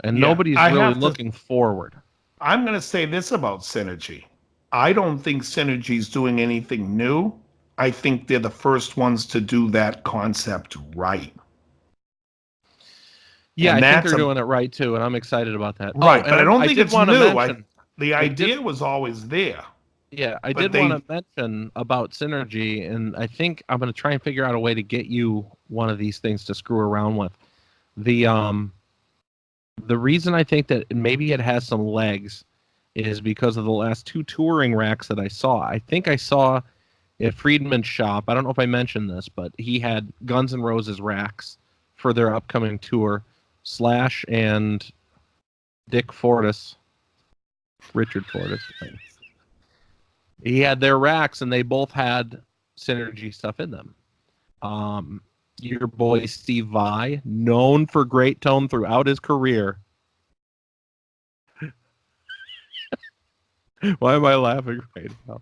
And Yeah, nobody's I really have to. looking forward. I'm going to say this about Synergy. I don't think Synergy's doing anything new. I think they're the first ones to do that concept right. Yeah, And I think that's they're a doing it right too, and I'm excited about that. Oh, right, and but I don't I think did it's want to new. mention, The I did, idea was always there, yeah, I but did want to they mention about Synergy, and I think I'm going to try and figure out a way to get you one of these things to screw around with. The the reason I think that maybe it has some legs is because of the last two touring racks that I saw. I think I saw at Friedman's shop. I don't know if I mentioned this, but he had Guns N' Roses racks for their upcoming tour. Slash and Dick Fortis, Richard Fortis. He had their racks, and they both had Synergy stuff in them. Your boy Steve Vai, known for great tone throughout his career. Why am I laughing right now?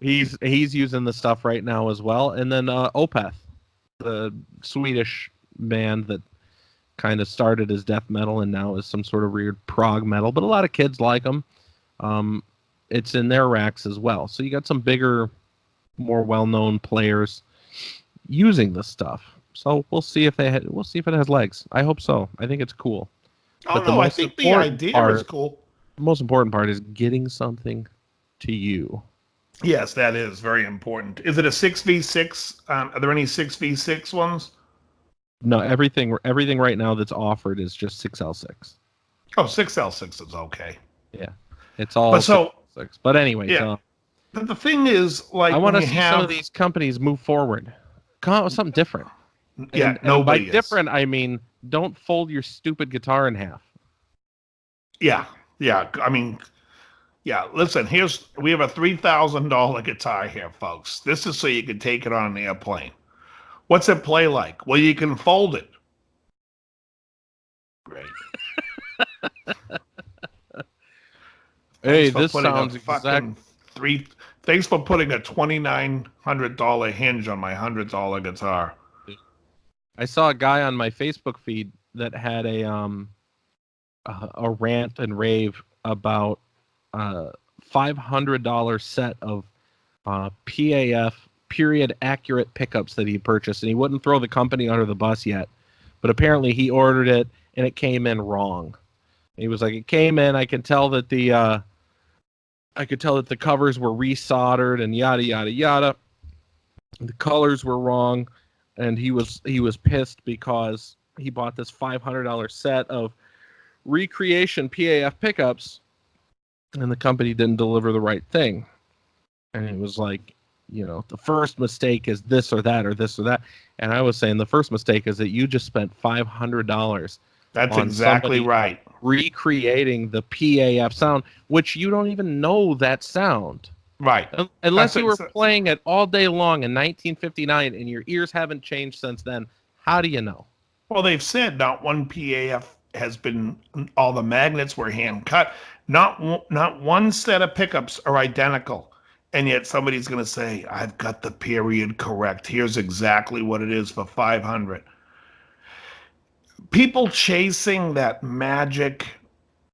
He's using the stuff right now as well. And then Opeth, the Swedish band that kind of started as death metal and now is some sort of weird prog metal, but a lot of kids like them. It's in their racks as well. So you got some bigger, more well-known players using this stuff. So we'll see if we'll see if it has legs. I hope so. I think it's cool. oh But the no, I most think the important idea is part, cool. the most important part is getting something to you. Yes, that is very important. Is it a 6v6? Are there any 6v6 ones? No, everything right now that's offered is just 6L6. Oh, 6L6 is okay. Yeah. It's all But so 6L6. But anyway, yeah, so But the thing is, I like want when to you see some of have, these companies move forward. Come out with something different. yeah, And by nobody is. different, I mean don't fold your stupid guitar in half. Yeah, yeah. I mean, yeah. Listen, we have a $3,000 guitar here, folks. This is so you can take it on an airplane. What's it play like? Well, you can fold it. Great. Thanks Hey, for this putting a sounds exact. fucking three. Thanks for putting a $2,900 hinge on my $100 guitar. I saw a guy on my Facebook feed that had a rant and rave about $500 set of PAF period accurate pickups that he purchased, and he wouldn't throw the company under the bus yet, but apparently he ordered it and it came in wrong. He was like, it came in. I could tell that the covers were resoldered and yada yada yada. The colors were wrong, and he was pissed because he bought this $500 set of recreation PAF pickups, and the company didn't deliver the right thing. And it was like, the first mistake is this or that or this or that. And I was saying the first mistake is that you just spent $500 That's on exactly somebody right. recreating the PAF sound, which you don't even know that sound. Right. Unless That's you were it. playing it all day long in 1959 and your ears haven't changed since then, how do you know? Well, they've said not one PAF has been. All the magnets were hand cut. Not one set of pickups are identical. And yet somebody's going to say, "I've got the period correct. Here's exactly what it is for 500." People chasing that magic,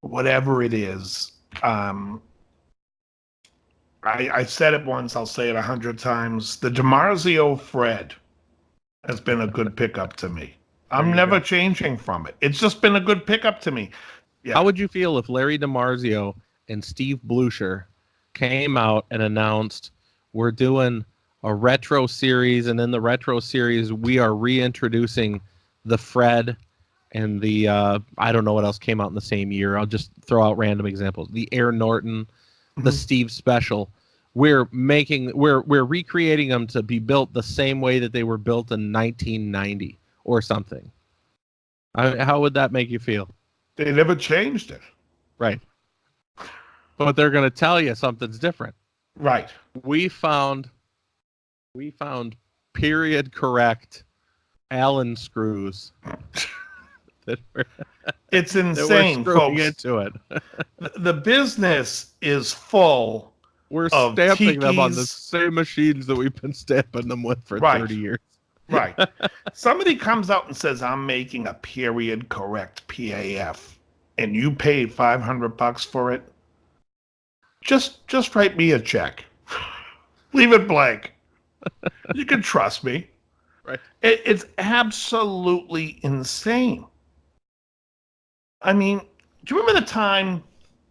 whatever it is. Um, I said it once. I'll say it 100 times. The DiMarzio Fred has been a good pickup to me. There I'm you never go. changing from it. It's just been a good pickup to me. How Yeah. would you feel if Larry DiMarzio and Steve Blucher came out and announced we're doing a retro series, and in the retro series we are reintroducing the Fred and the I don't know what else came out in the same year. I'll just throw out random examples. The Air Norton, the Mhm. Steve Special. We're recreating them to be built the same way that they were built in 1990 or something. How would that make you feel? They never changed it. Right. But they're going to tell you something's different. Right. We found period correct Allen screws that were, It's that were insane, screwing folks. into it. The business is full We're of stamping them on the tikis. same machines that we've been stamping them with for Right. 30 years. Right. Somebody comes out and says, "I'm making a period correct PAF," and you paid $500 for it. Just write me a check. Leave it blank. You can trust me. Right. It's absolutely insane. I mean, do you remember the time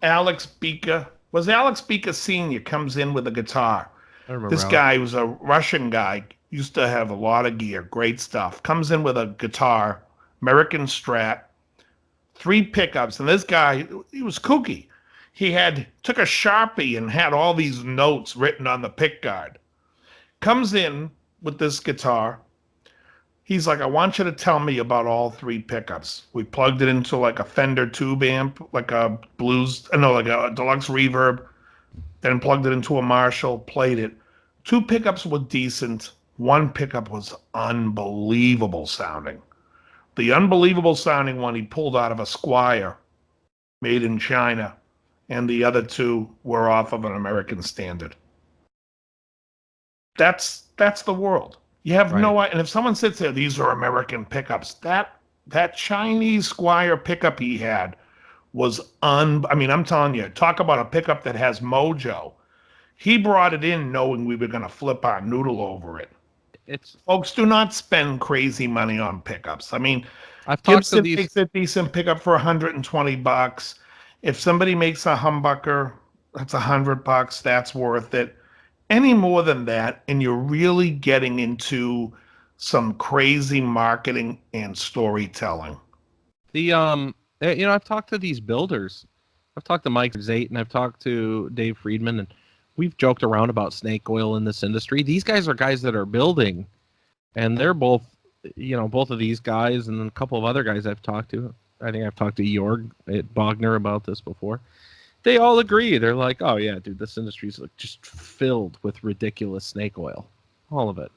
Alex Bika Sr. comes in with a guitar? I remember This Alex. guy was a Russian guy, used to have a lot of gear, great stuff. Comes in with a guitar, American Strat, three pickups, and this guy, he was kooky. He took a Sharpie and had all these notes written on the pick guard. Comes in with this guitar. He's like, "I want you to tell me about all three pickups." We plugged it into like a Fender tube amp, like a like a deluxe reverb, then plugged it into a Marshall, played it. Two pickups were decent. One pickup was unbelievable sounding. The unbelievable sounding one he pulled out of a Squire made in China, and the other two were off of an American Standard. That's the world. You have Right. no idea. And if someone sits there, "These are American pickups," that Chinese Squire pickup he had was I mean, I'm telling you, talk about a pickup that has mojo. He brought it in knowing we were going to flip our noodle over it. It's Folks, do not spend crazy money on pickups. I mean, I've talked to Gibson these makes a decent pickup for $120. If somebody makes a humbucker, that's $100. That's worth it. Any more than that, and you're really getting into some crazy marketing and storytelling. I've talked to these builders. I've talked to Mike Zate and I've talked to Dave Friedman, and we've joked around about snake oil in this industry. These guys are guys that are building, and they're both, both of these guys and then a couple of other guys I've talked to. I think I've talked to Jorg at Bogner about this before. They all agree. They're like, oh yeah, dude, this industry's like just filled with ridiculous snake oil. All of it.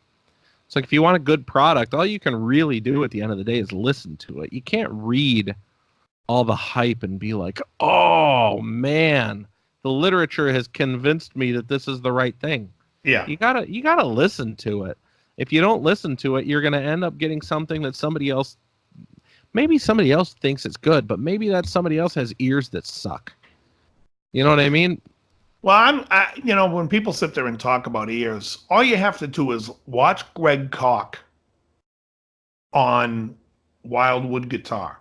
It's like if you want a good product, all you can really do at the end of the day is listen to it. You can't read all the hype and be like, oh man, the literature has convinced me that this is the right thing. Yeah. You gotta listen to it. If you don't listen to it, you're gonna end up getting something that maybe somebody else thinks it's good, but maybe that somebody else has ears that suck. You know what I mean? Well, when people sit there and talk about ears, all you have to do is watch Greg Koch on Wildwood Guitar.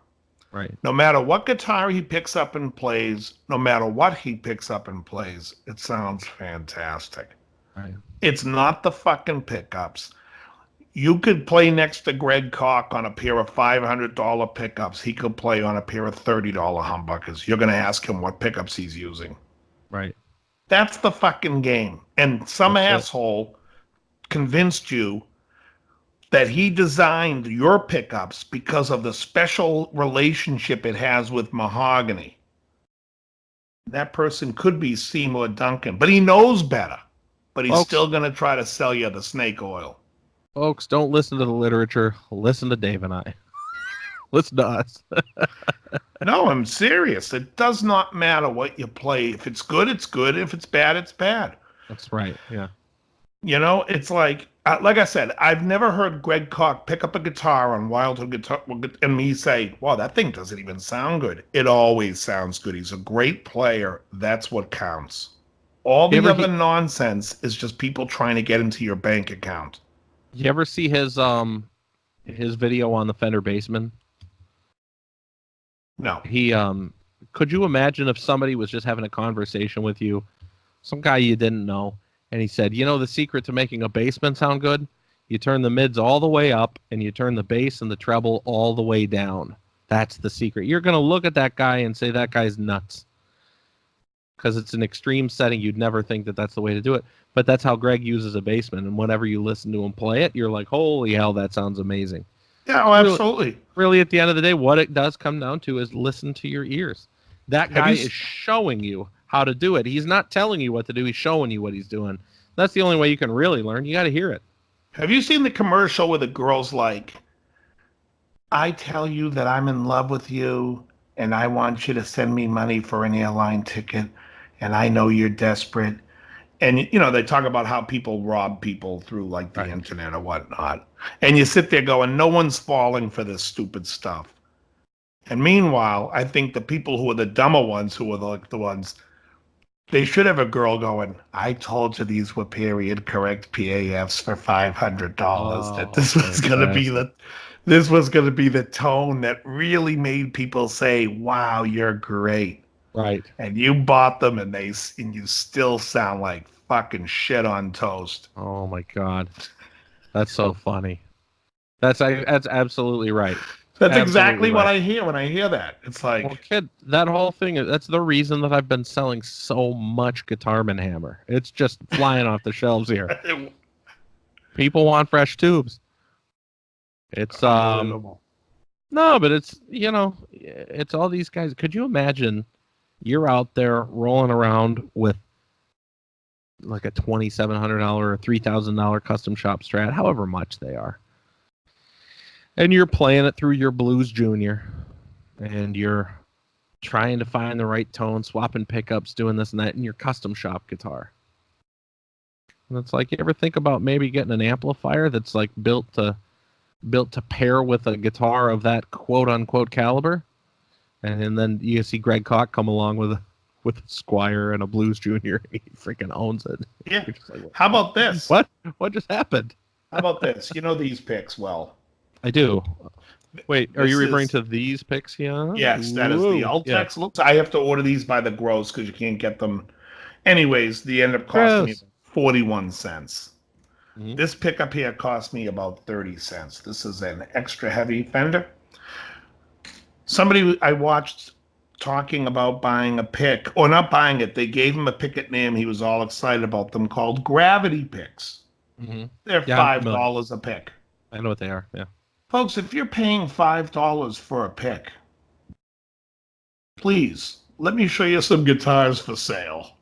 Right. No matter what guitar he picks up and plays, no matter what he picks up and plays, it sounds fantastic. Right. It's not the fucking pickups. You could play next to Greg Koch on a pair of $500 pickups. He could play on a pair of $30 humbuckers. You're going to ask him what pickups he's using. Right. That's the fucking game. And some That's asshole convinced you that he designed your pickups because of the special relationship it has with mahogany. That person could be Seymour Duncan, but he knows better. But he's still going to try to sell you the snake oil. Folks, don't listen to the literature. Listen to Dave and I. Listen to us. No, I'm serious. It does not matter what you play. If it's good, it's good. If it's bad, it's bad. That's right. Yeah. It's like I said, I've never heard Greg Koch pick up a guitar on Wildwood Guitar and me say, wow, that thing doesn't even sound good. It always sounds good. He's a great player. That's what counts. All the other nonsense is just people trying to get into your bank account. You ever see his video on the Fender Bassman? No. He could you imagine if somebody was just having a conversation with you, some guy you didn't know, and he said, the secret to making a Bassman sound good? You turn the mids all the way up and you turn the bass and the treble all the way down. That's the secret. You're going to look at that guy and say that guy's nuts. Because it's an extreme setting, you'd never think that that's the way to do it. But that's how Greg uses a Bassman, and whenever you listen to him play it, you're like, holy hell, that sounds amazing. Yeah, absolutely. Really, at the end of the day, what it does come down to is listen to your ears. That guy is showing you how to do it. He's not telling you what to do. He's showing you what he's doing. That's the only way you can really learn. You got to hear it. Have you seen the commercial where the girl's like, I tell you that I'm in love with you, and I want you to send me money for an airline ticket, and I know you're desperate. And, they talk about how people rob people through, like, the internet or whatnot. And you sit there going, no one's falling for this stupid stuff. And meanwhile, I think the people who are the dumber ones, who are the ones, they should have a girl going, I told you these were period correct PAFs for $500. That this was going to be the tone that really made people say, wow, you're great. Right. And you bought them, and you still sound like fucking shit on toast. Oh my God, that's so funny. That's absolutely right. That's exactly what I hear when I hear that. It's like, well, kid, that whole thing. That's the reason that I've been selling so much Guitarman Hammer. It's just flying off the shelves here. People want fresh tubes. It's no, but it's it's all these guys. Could you imagine? You're out there rolling around with like a $2,700 or $3,000 custom shop Strat, however much they are. And you're playing it through your Blues Junior. And you're trying to find the right tone, swapping pickups, doing this and that in your custom shop guitar. And it's like, you ever think about maybe getting an amplifier that's like built to pair with a guitar of that quote unquote caliber? And then you see Greg Koch come along with a Squire and a Blues Junior, and he freaking owns it. Yeah. Like, how about this? What just happened? How about this? You know these picks well. I do. Wait, are you referring to these picks? Yeah. Yes, that is the Ultex. Yeah. I have to order these by the gross because you can't get them. Anyways, they end up costing me 41 cents. Mm-hmm. This pickup here cost me about 30 cents. This is an extra heavy Fender. Somebody I watched talking about buying a pick, or not buying it. They gave him a pick at NAMM. He was all excited about them, called gravity picks. Hmm. They're Yeah, I'm familiar. $5 a pick. I know what they are. Yeah. Folks, if you're paying $5 for a pick, please let me show you some guitars for sale.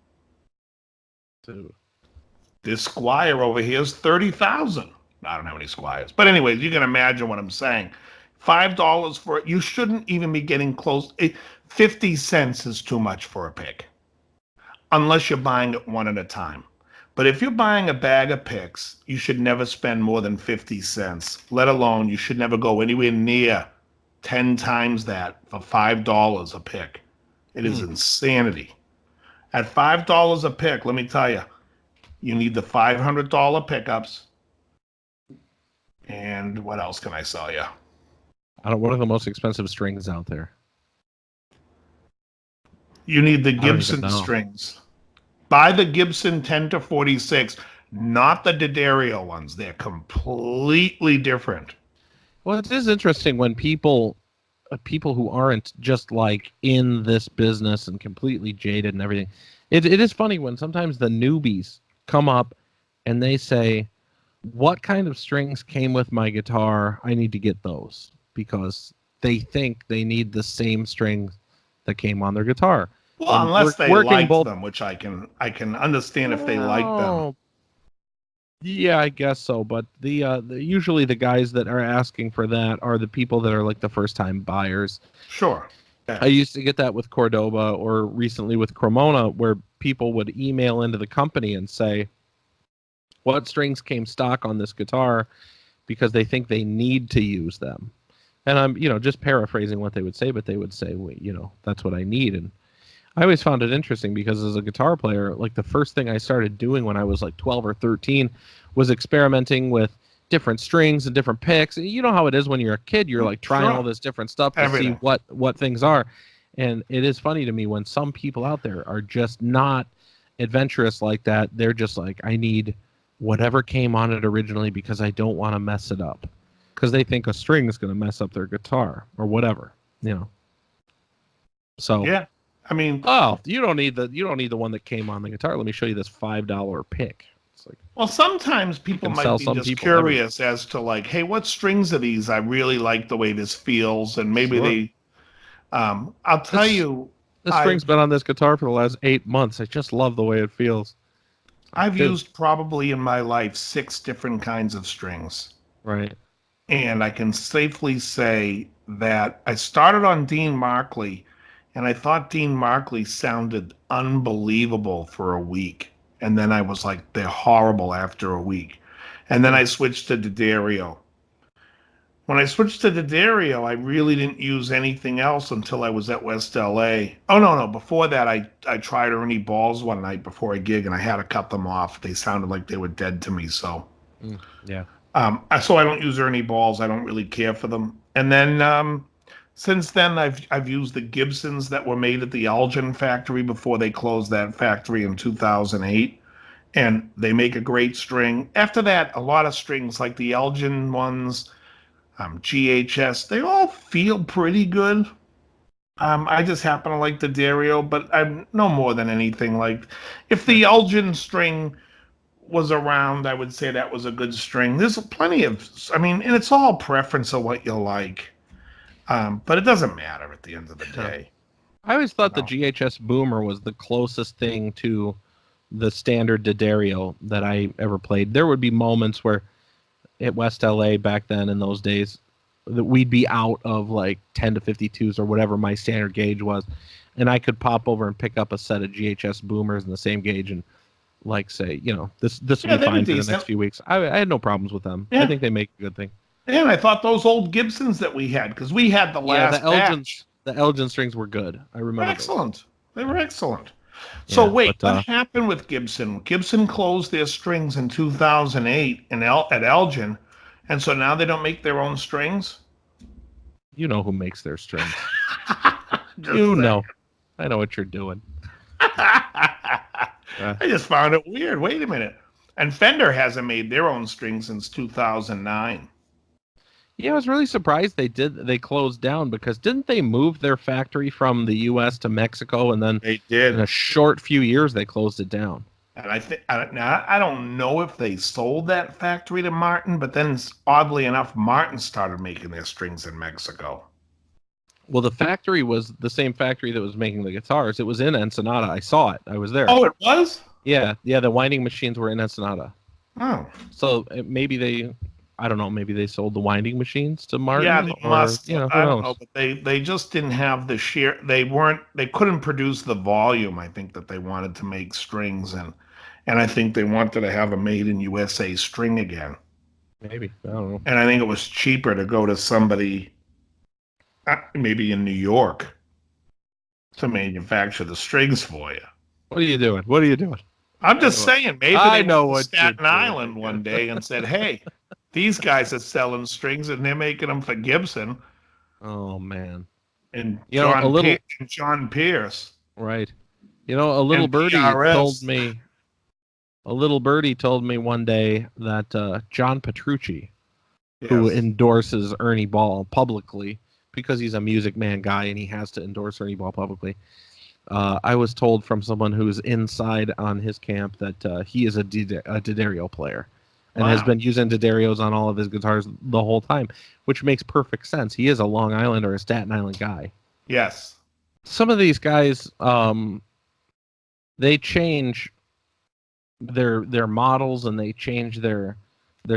So, This Squire over here is 30,000. I don't have any Squires, but anyways, you can imagine what I'm saying. $5 for it. You shouldn't even be getting close. 50 cents is too much for a pick, unless you're buying it one at a time. But if you're buying a bag of picks, you should never spend more than 50 cents. Let alone, you should never go anywhere near 10 times that for $5 a pick. It is insanity. At $5 a pick, let me tell you, you need the $500 pickups. And what else can I sell you? I don't. What are the most expensive strings out there? You need the I don't even Gibson know. strings. Buy the Gibson 10 to 46, not the D'Addario ones. They're completely different. Well, it is interesting when people who aren't just like in this business and completely jaded and everything. It is funny when sometimes the newbies come up and they say, "What kind of strings came with my guitar? I need to get those," because they think they need the same strings that came on their guitar. Well, And unless they working liked both. them, which I can understand if they like them. Well, yeah, I guess so. But usually the guys that are asking for that are the people that are like the first time buyers. Sure. Yeah. I used to get that with Cordoba or recently with Cremona, where people would email into the company and say, "What strings came stock on this guitar?" because they think they need to use them. And I'm, just paraphrasing what they would say, but they would say, well, that's what I need. And I always found it interesting because as a guitar player, like the first thing I started doing when I was like 12 or 13 was experimenting with different strings and different picks. You know how it is when you're a kid, you're like trying all Sure. this different stuff to see Everything. what things are. And it is funny to me when some people out there are just not adventurous like that. They're just like, I need whatever came on it originally because I don't want to mess it up. Because they think a string is going to mess up their guitar or whatever. So, Yeah. I mean, oh, you don't need the one that came on the guitar. Let me show you this $5 pick. It's like well, sometimes you people can might sell be some just people everything. curious as to like, hey, what strings are these? I really like the way this feels, and maybe Sure. I'll tell This you, this string's I've been on this guitar for the last 8 months. I just love the way it feels. Like, I've dude, used probably in my life 6 different kinds of strings. right. And I can safely say that I started on Dean Markley, and I thought Dean Markley sounded unbelievable for a week. And then I was like, they're horrible after a week. And then Hmm. I switched to D'Addario. When I switched to D'Addario, I really didn't use anything else until I was at West LA. Oh, no, no. Before that, I tried Ernie Balls one night before a gig, and I had to cut them off. They sounded like they were dead to me. Yeah. So I don't use Ernie balls. I don't really care for them. And then since then, I've used the Gibsons that were made at the Elgin factory before they closed that factory in 2008, and they make a great string. After that, a lot of strings like the Elgin ones, GHS, they all feel pretty good. I just happen to like the Dario, but I'm no more than anything. Like if Yeah. the Elgin string was around, I would say that was a good string. There's plenty of, I mean, and it's all preference of what you like. But it doesn't matter at the end of the Yeah. day. I always You thought the know? GHS Boomer was the closest thing to the standard D'Addario that I ever played. There would be moments where at West LA back then in those days that we'd be out of like 10 to 52s or whatever my standard gauge was, and I could pop over and pick up a set of GHS Boomers in the same gauge and like say, this will Yeah, be they were fine for the next decent. few weeks. I had no problems with them. I Yeah. think they make a good thing. And I thought those old Gibsons that we had, because we had the Yeah, last batch, The Elgin strings were good. I were remember those. excellent. They were excellent. So Yeah, wait, but what happened with Gibson? Gibson closed their strings in 2008 at Elgin, and so now they don't make their own strings? you know who makes their strings. Just You saying. know. I know what you're doing. Uh, I just found it weird. Wait a minute. And Fender hasn't made their own strings since 2009. Yeah, I was really surprised they closed down because didn't they move their factory from the US to Mexico and then They in a did. short few years they closed it down. And I don't know if they sold that factory to Martin, but then oddly enough, Martin started making their strings in Mexico. Well, the factory was the same factory that was making the guitars. It was in Ensenada. I saw it. I was there. Oh, it was? Yeah, yeah, the winding machines were in Ensenada. Oh, So maybe I don't know, maybe they sold the winding machines to yeah, Martin they or, must. who I don't know, knows? but they just didn't have the sheer. They couldn't produce the volume. I think that they wanted to make strings, and I think they wanted to have a made in USA string again. Maybe. I don't know. And I think it was cheaper to go to somebody, maybe in New York, to manufacture the strings for you. What are you doing? What are you doing? I'm I just know, saying, maybe I they went know to what you're Staten Island doing. one day and said, "Hey, these guys are selling strings and they're making them for Gibson Oh man. and You know, John Pierce right. You know, and PRS." a little birdie told me one day that John Petrucci, who Yes. endorses Ernie Ball publicly because he's a Music Man guy and he has to endorse Ernie Ball publicly. I was told from someone who's inside on his camp that he is a D'Addario player and has Wow. been using D'Addarios on all of his guitars the whole time, which makes perfect sense. He is a Long Island or a Staten Island guy. Yes. Some of these guys, they change their models and they change their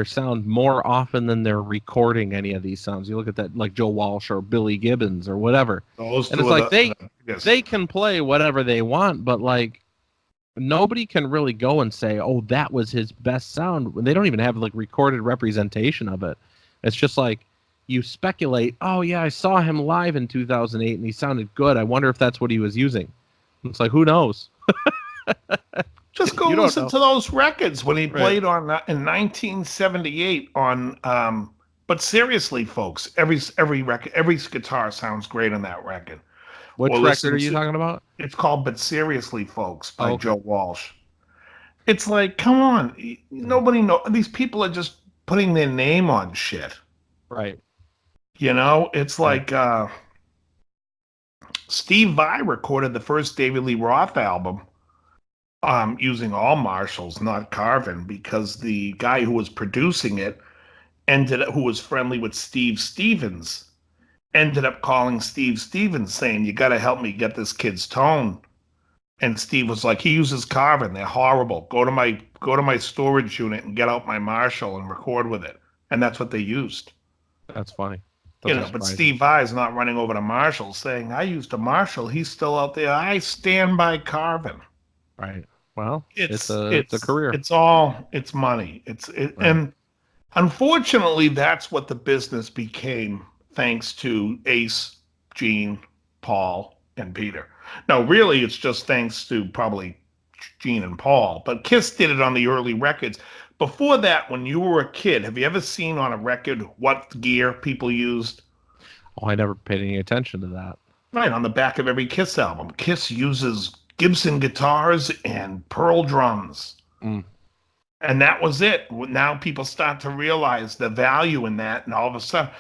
sound more often than they're recording any of these sounds. You look at that like Joe Walsh or Billy Gibbons or whatever, Those and two it's are like yes. they can play whatever they want, but like nobody can really go and say, "Oh, that was his best sound." When they don't even have like recorded representation of it. It's just like you speculate, "Oh yeah, I saw him live in 2008 and he sounded good. I wonder if that's what he was using." It's like, who knows? Just go You don't listen know. to those records when he Right. played on in 1978 on but seriously, folks, every record, every guitar sounds great on that record. Or Which record listen are you to, talking about? it's called But Seriously, Folks by Oh, okay. Joe Walsh. It's like, come on, Mhm. nobody know these people are just putting their name on shit. Right. It's Right. like Steve Vai recorded the first David Lee Roth album using all Marshalls, not Carvin, because the guy who was producing it who was friendly with Steve Stevens, ended up calling Steve Stevens saying, "You got to help me get this kid's tone." And Steve was like, "He uses Carvin. They're horrible. Go to my storage unit and get out my Marshall and record with it." And that's what they used. That's funny. Doesn't But surprise me. Steve Vai is not running over to Marshall saying, "I used a Marshall." He's still out there. "I stand by Carvin." Right. Well, It's it's a it's career. it's all it's money. Right. And unfortunately, that's what the business became, thanks to Ace, Gene, Paul, and Peter. Now, really, it's just thanks to probably Gene and Paul, but Kiss did it on the early records. Before that, when you were a kid, have you ever seen on a record what gear people used? Oh, I never paid any attention to that. Right, on the back of every Kiss album. Kiss uses Gibson guitars and Pearl drums. Mm, And that was it. Now people start to realize the value in that, and all of a sudden,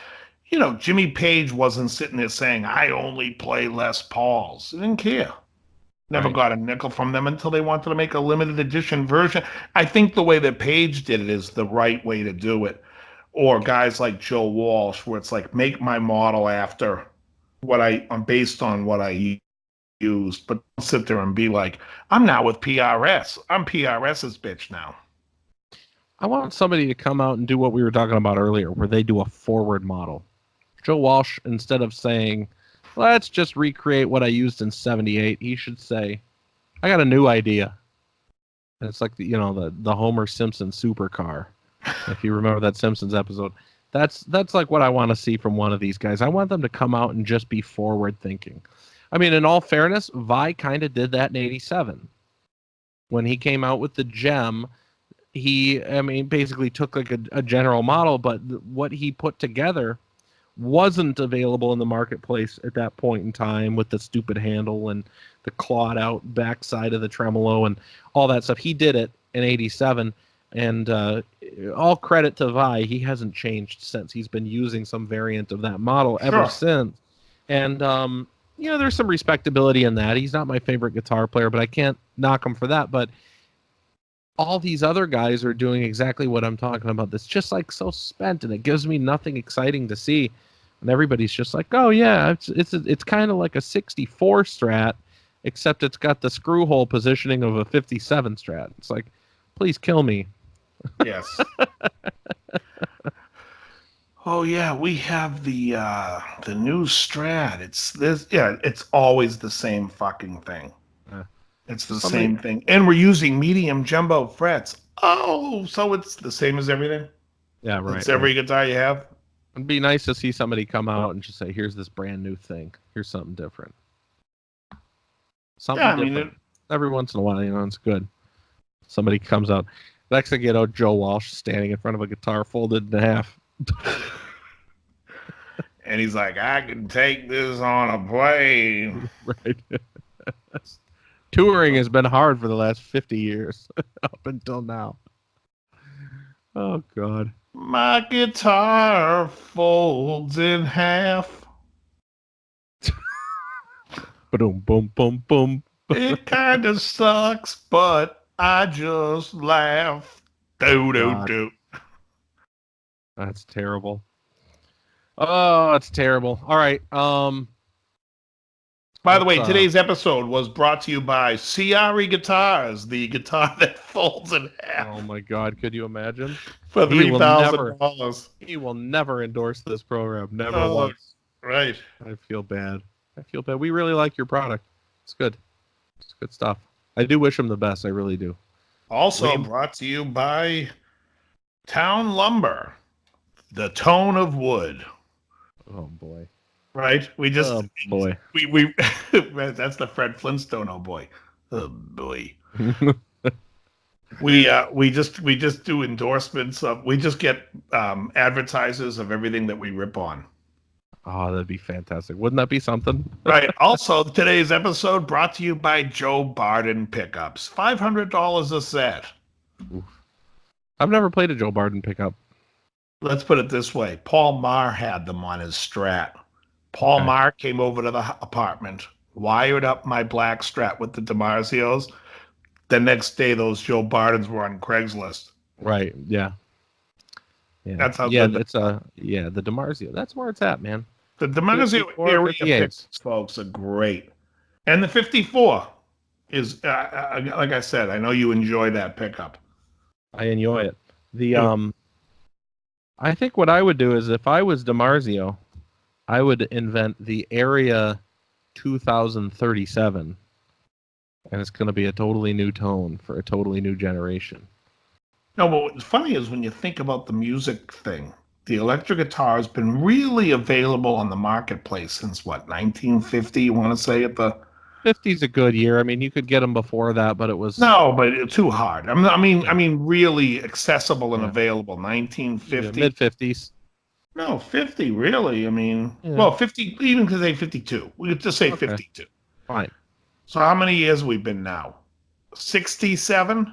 Jimmy Page wasn't sitting there saying, "I only play Les Pauls." He didn't care. Never right. got a nickel from them until they wanted to make a limited edition version. I think the way that Page did it is the right way to do it. Or guys like Joe Walsh, where it's like, make my model after I'm based on what I used, but don't sit there and be like, "I'm now with PRS. I'm PRS's bitch now." I want somebody to come out and do what we were talking about earlier, where they do a forward model. Joe Walsh, instead of saying, "Let's just recreate what I used in '78," he should say, "I got a new idea." And it's like the Homer Simpson supercar. If you remember that Simpsons episode, that's like what I want to see from one of these guys. I want them to come out and just be forward thinking. I mean, in all fairness, Vi kind of did that in '87 when he came out with the Gem. I mean, basically took like a general model, but what he put together wasn't available in the marketplace at that point in time with the stupid handle and the clawed out backside of the tremolo and all that stuff. He did it in '87, And all credit to Vi, he hasn't changed since. He's been using some variant of that model ever Sure. since. And there's some respectability in that. He's not my favorite guitar player, but I can't knock him for that. But all these other guys are doing exactly what I'm talking about. That's just like so spent, and it gives me nothing exciting to see. And everybody's just like, oh yeah, it's kind of like a 64 Strat, except it's got the screw hole positioning of a 57 Strat. It's like, please kill me. Yes. Oh yeah, we have the new Strat. It's this. Yeah, it's always the same fucking thing. It's the same thing, and we're using medium jumbo frets. Oh, so it's the same as everything. Yeah, right. It's every guitar you have. It'd be nice to see somebody come out and just say, "Here's this brand new thing. Here's something different." Something different. Every once in a while, it's good. Somebody comes out. Next thing you know, Joe Walsh standing in front of a guitar folded in half. And he's like, I can take this on a plane. Right. Touring has been hard for the last 50 years, up until now. Oh, God. My guitar folds in half. Boom, boom, boom, boom. It kind of sucks, but I just laugh. Do. That's terrible. Oh, it's terrible. All right. By the way, today's episode was brought to you by CRE Guitars, the guitar that folds in half. Oh my God! Could you imagine? For $3,000. He will never endorse this program. Never once. Right. I feel bad. We really like your product. It's good. It's good stuff. I do wish him the best. I really do. Also brought to you by Town Lumber, the tone of wood. Oh boy. Right? We just oh boy. We that's the Fred Flintstone, oh boy. Oh boy. we just do endorsements of, we just get advertisers of everything that we rip on. Oh, that'd be fantastic. Wouldn't that be something? Right. Also, today's episode brought to you by Joe Barden Pickups. $500 a set. Oof. I've never played a Joe Barden pickup. Let's put it this way. Paul Marr had them on his Strat. Paul Marr came over to the apartment, wired up my black Strat with the DiMarzios. The next day, those Joe Bardens were on Craigslist. Right. Yeah. Yeah. That's how good. It's the DiMarzio. That's where it's at, man. The DiMarzio area picks, folks, are great. And the 54 is, like I said, I know you enjoy that pickup. I enjoy it. I think what I would do is, if I was DiMarzio, I would invent the Area 2037, and it's going to be a totally new tone for a totally new generation. No, but what's funny is when you think about the music thing, the electric guitar has been really available on the marketplace since, 1950, you want to say, at the... 50's a good year. I mean, you could get them before that, but it was... No, but it's too hard. I mean, really accessible and available. 1950. Mid-50s. No, 50, really. I mean, well, 50, even because they 52. We could just say 52. Fine. So how many years we've been now? 67?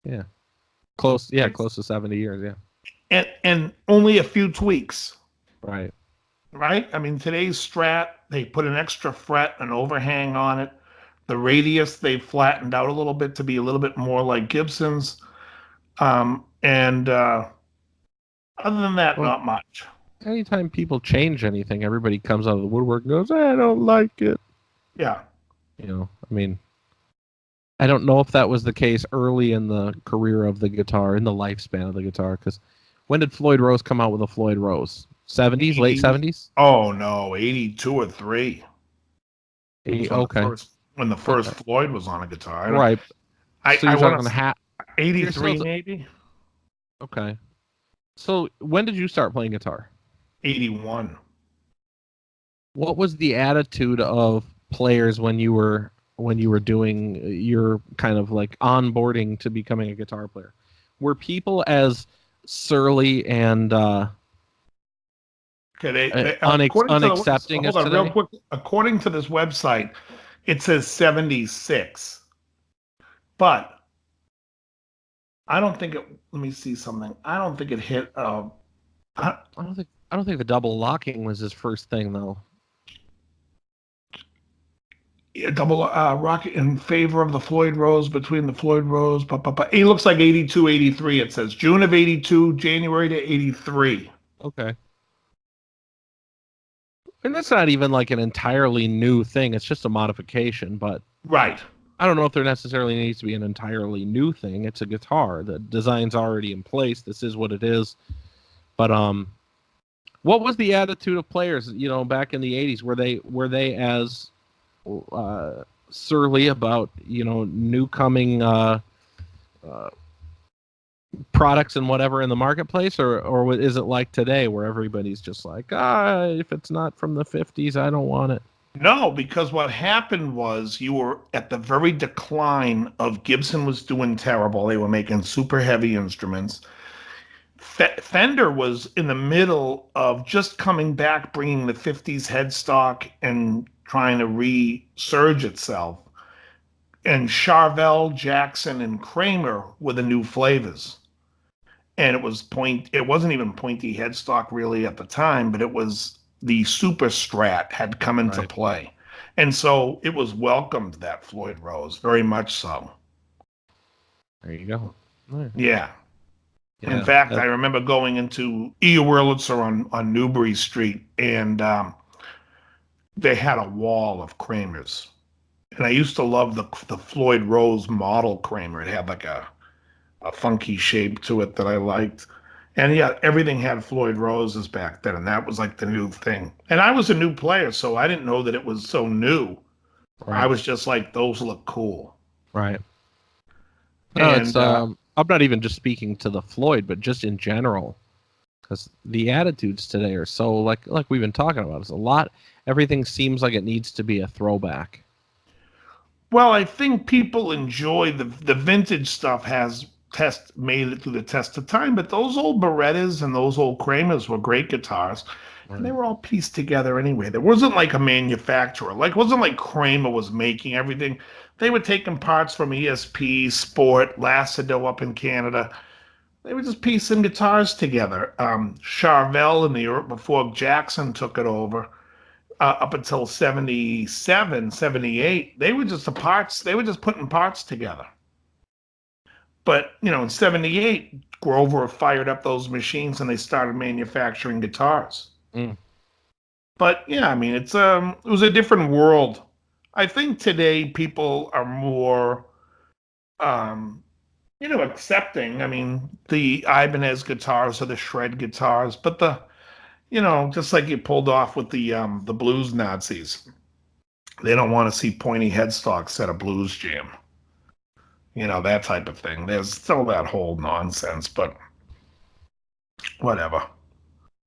Yeah. Close to 70 years, yeah. And only a few tweaks. Right. Right? I mean, today's Strat, they put an extra fret, an overhang on it. The radius, they flattened out a little bit to be a little bit more like Gibson's. Other than that, not much. Anytime people change anything, everybody comes out of the woodwork and goes, I don't like it. Yeah. I mean, I don't know if that was the case early in the career of the guitar, in the lifespan of the guitar, because when did Floyd Rose come out with a Floyd Rose? 70s, late 70s? Oh, no, 82 or 3. When the first Floyd was on a guitar. Right. So you're talking 83 maybe? Okay. So when did you start playing guitar? 81. What was the attitude of players when you were doing your kind of like onboarding to becoming a guitar player? Were people as surly and unaccepting as today? Real quick. According to this website, it says 76. But I don't think it. Let me see something. I don't think it hit. I, I don't think the double locking was his first thing though. a double rocket in favor of the Floyd Rose between the Floyd Rose. He looks like 82, 83. It says June of 82, January to 83. Okay. And that's not even like an entirely new thing. It's just a modification, but Right. I don't know if there necessarily needs to be an entirely new thing. It's a guitar. The design's already in place. This is what it is. But what was the attitude of players, back in the 80s? Were they as surly about, new coming products and whatever in the marketplace, or is it like today where everybody's just like, if it's not from the 50s, I don't want it? No, because what happened was you were at the very decline of Gibson was doing terrible. They were making super heavy instruments. Fender was in the middle of just coming back, bringing the 50s headstock and trying to resurge itself. And Charvel, Jackson, and Kramer were the new flavors. And it wasn't even pointy headstock really at the time, but it was the Super Strat had come into Right. play. And so it was welcomed, that Floyd Rose, very much so. There you go. Right. Yeah. Yeah, In fact, I remember going into E. Wurlitzer on Newbury Street, and they had a wall of Kramers. And I used to love the Floyd Rose model Kramer. It had like a funky shape to it that I liked. And yeah, everything had Floyd Roses back then, and that was like the new thing. And I was a new player, so I didn't know that it was so new. right. I was just like, those look cool. Right. No, it's And I'm not even just speaking to the Floyd, but just in general, because the attitudes today are so like we've been talking about. It's a lot. Everything seems like it needs to be a throwback. well, I think people enjoy the vintage stuff has made it through the test of time, but those old Berettas and those old Kramers were great guitars. And they Right. were all pieced together anyway. There wasn't like a manufacturer. Like, it wasn't like Kramer was making everything. They were taking parts from ESP, Sport, Lacido up in Canada. They were just piecing guitars together. Charvel in the Europe before Jackson took it over, up until 77, 78, they were just the parts. They were just putting parts together. But, in 78, Grover fired up those machines and they started manufacturing guitars. Mm. But yeah, I mean, it was a different world. I think today people are more accepting. I mean, the Ibanez guitars are the shred guitars, but just like you pulled off with the blues Nazis. They don't want to see pointy headstocks at a blues jam. That type of thing. There's still that whole nonsense, but whatever.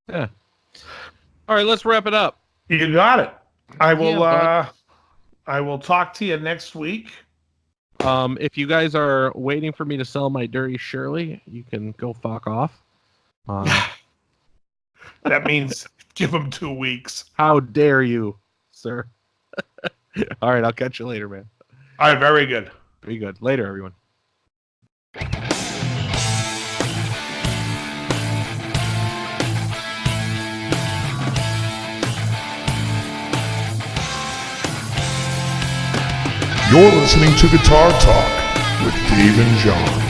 Yeah. All right, let's wrap it up. You got it. I will Yeah, I will talk to you next week. if you guys are waiting for me to sell my Dirty Shirley, you can go fuck off. That means give them 2 weeks. How dare you, sir? All right, I'll catch you later, man. All right, very good. Very good. Later, everyone. You're listening to Guitar Talk with Dave and John.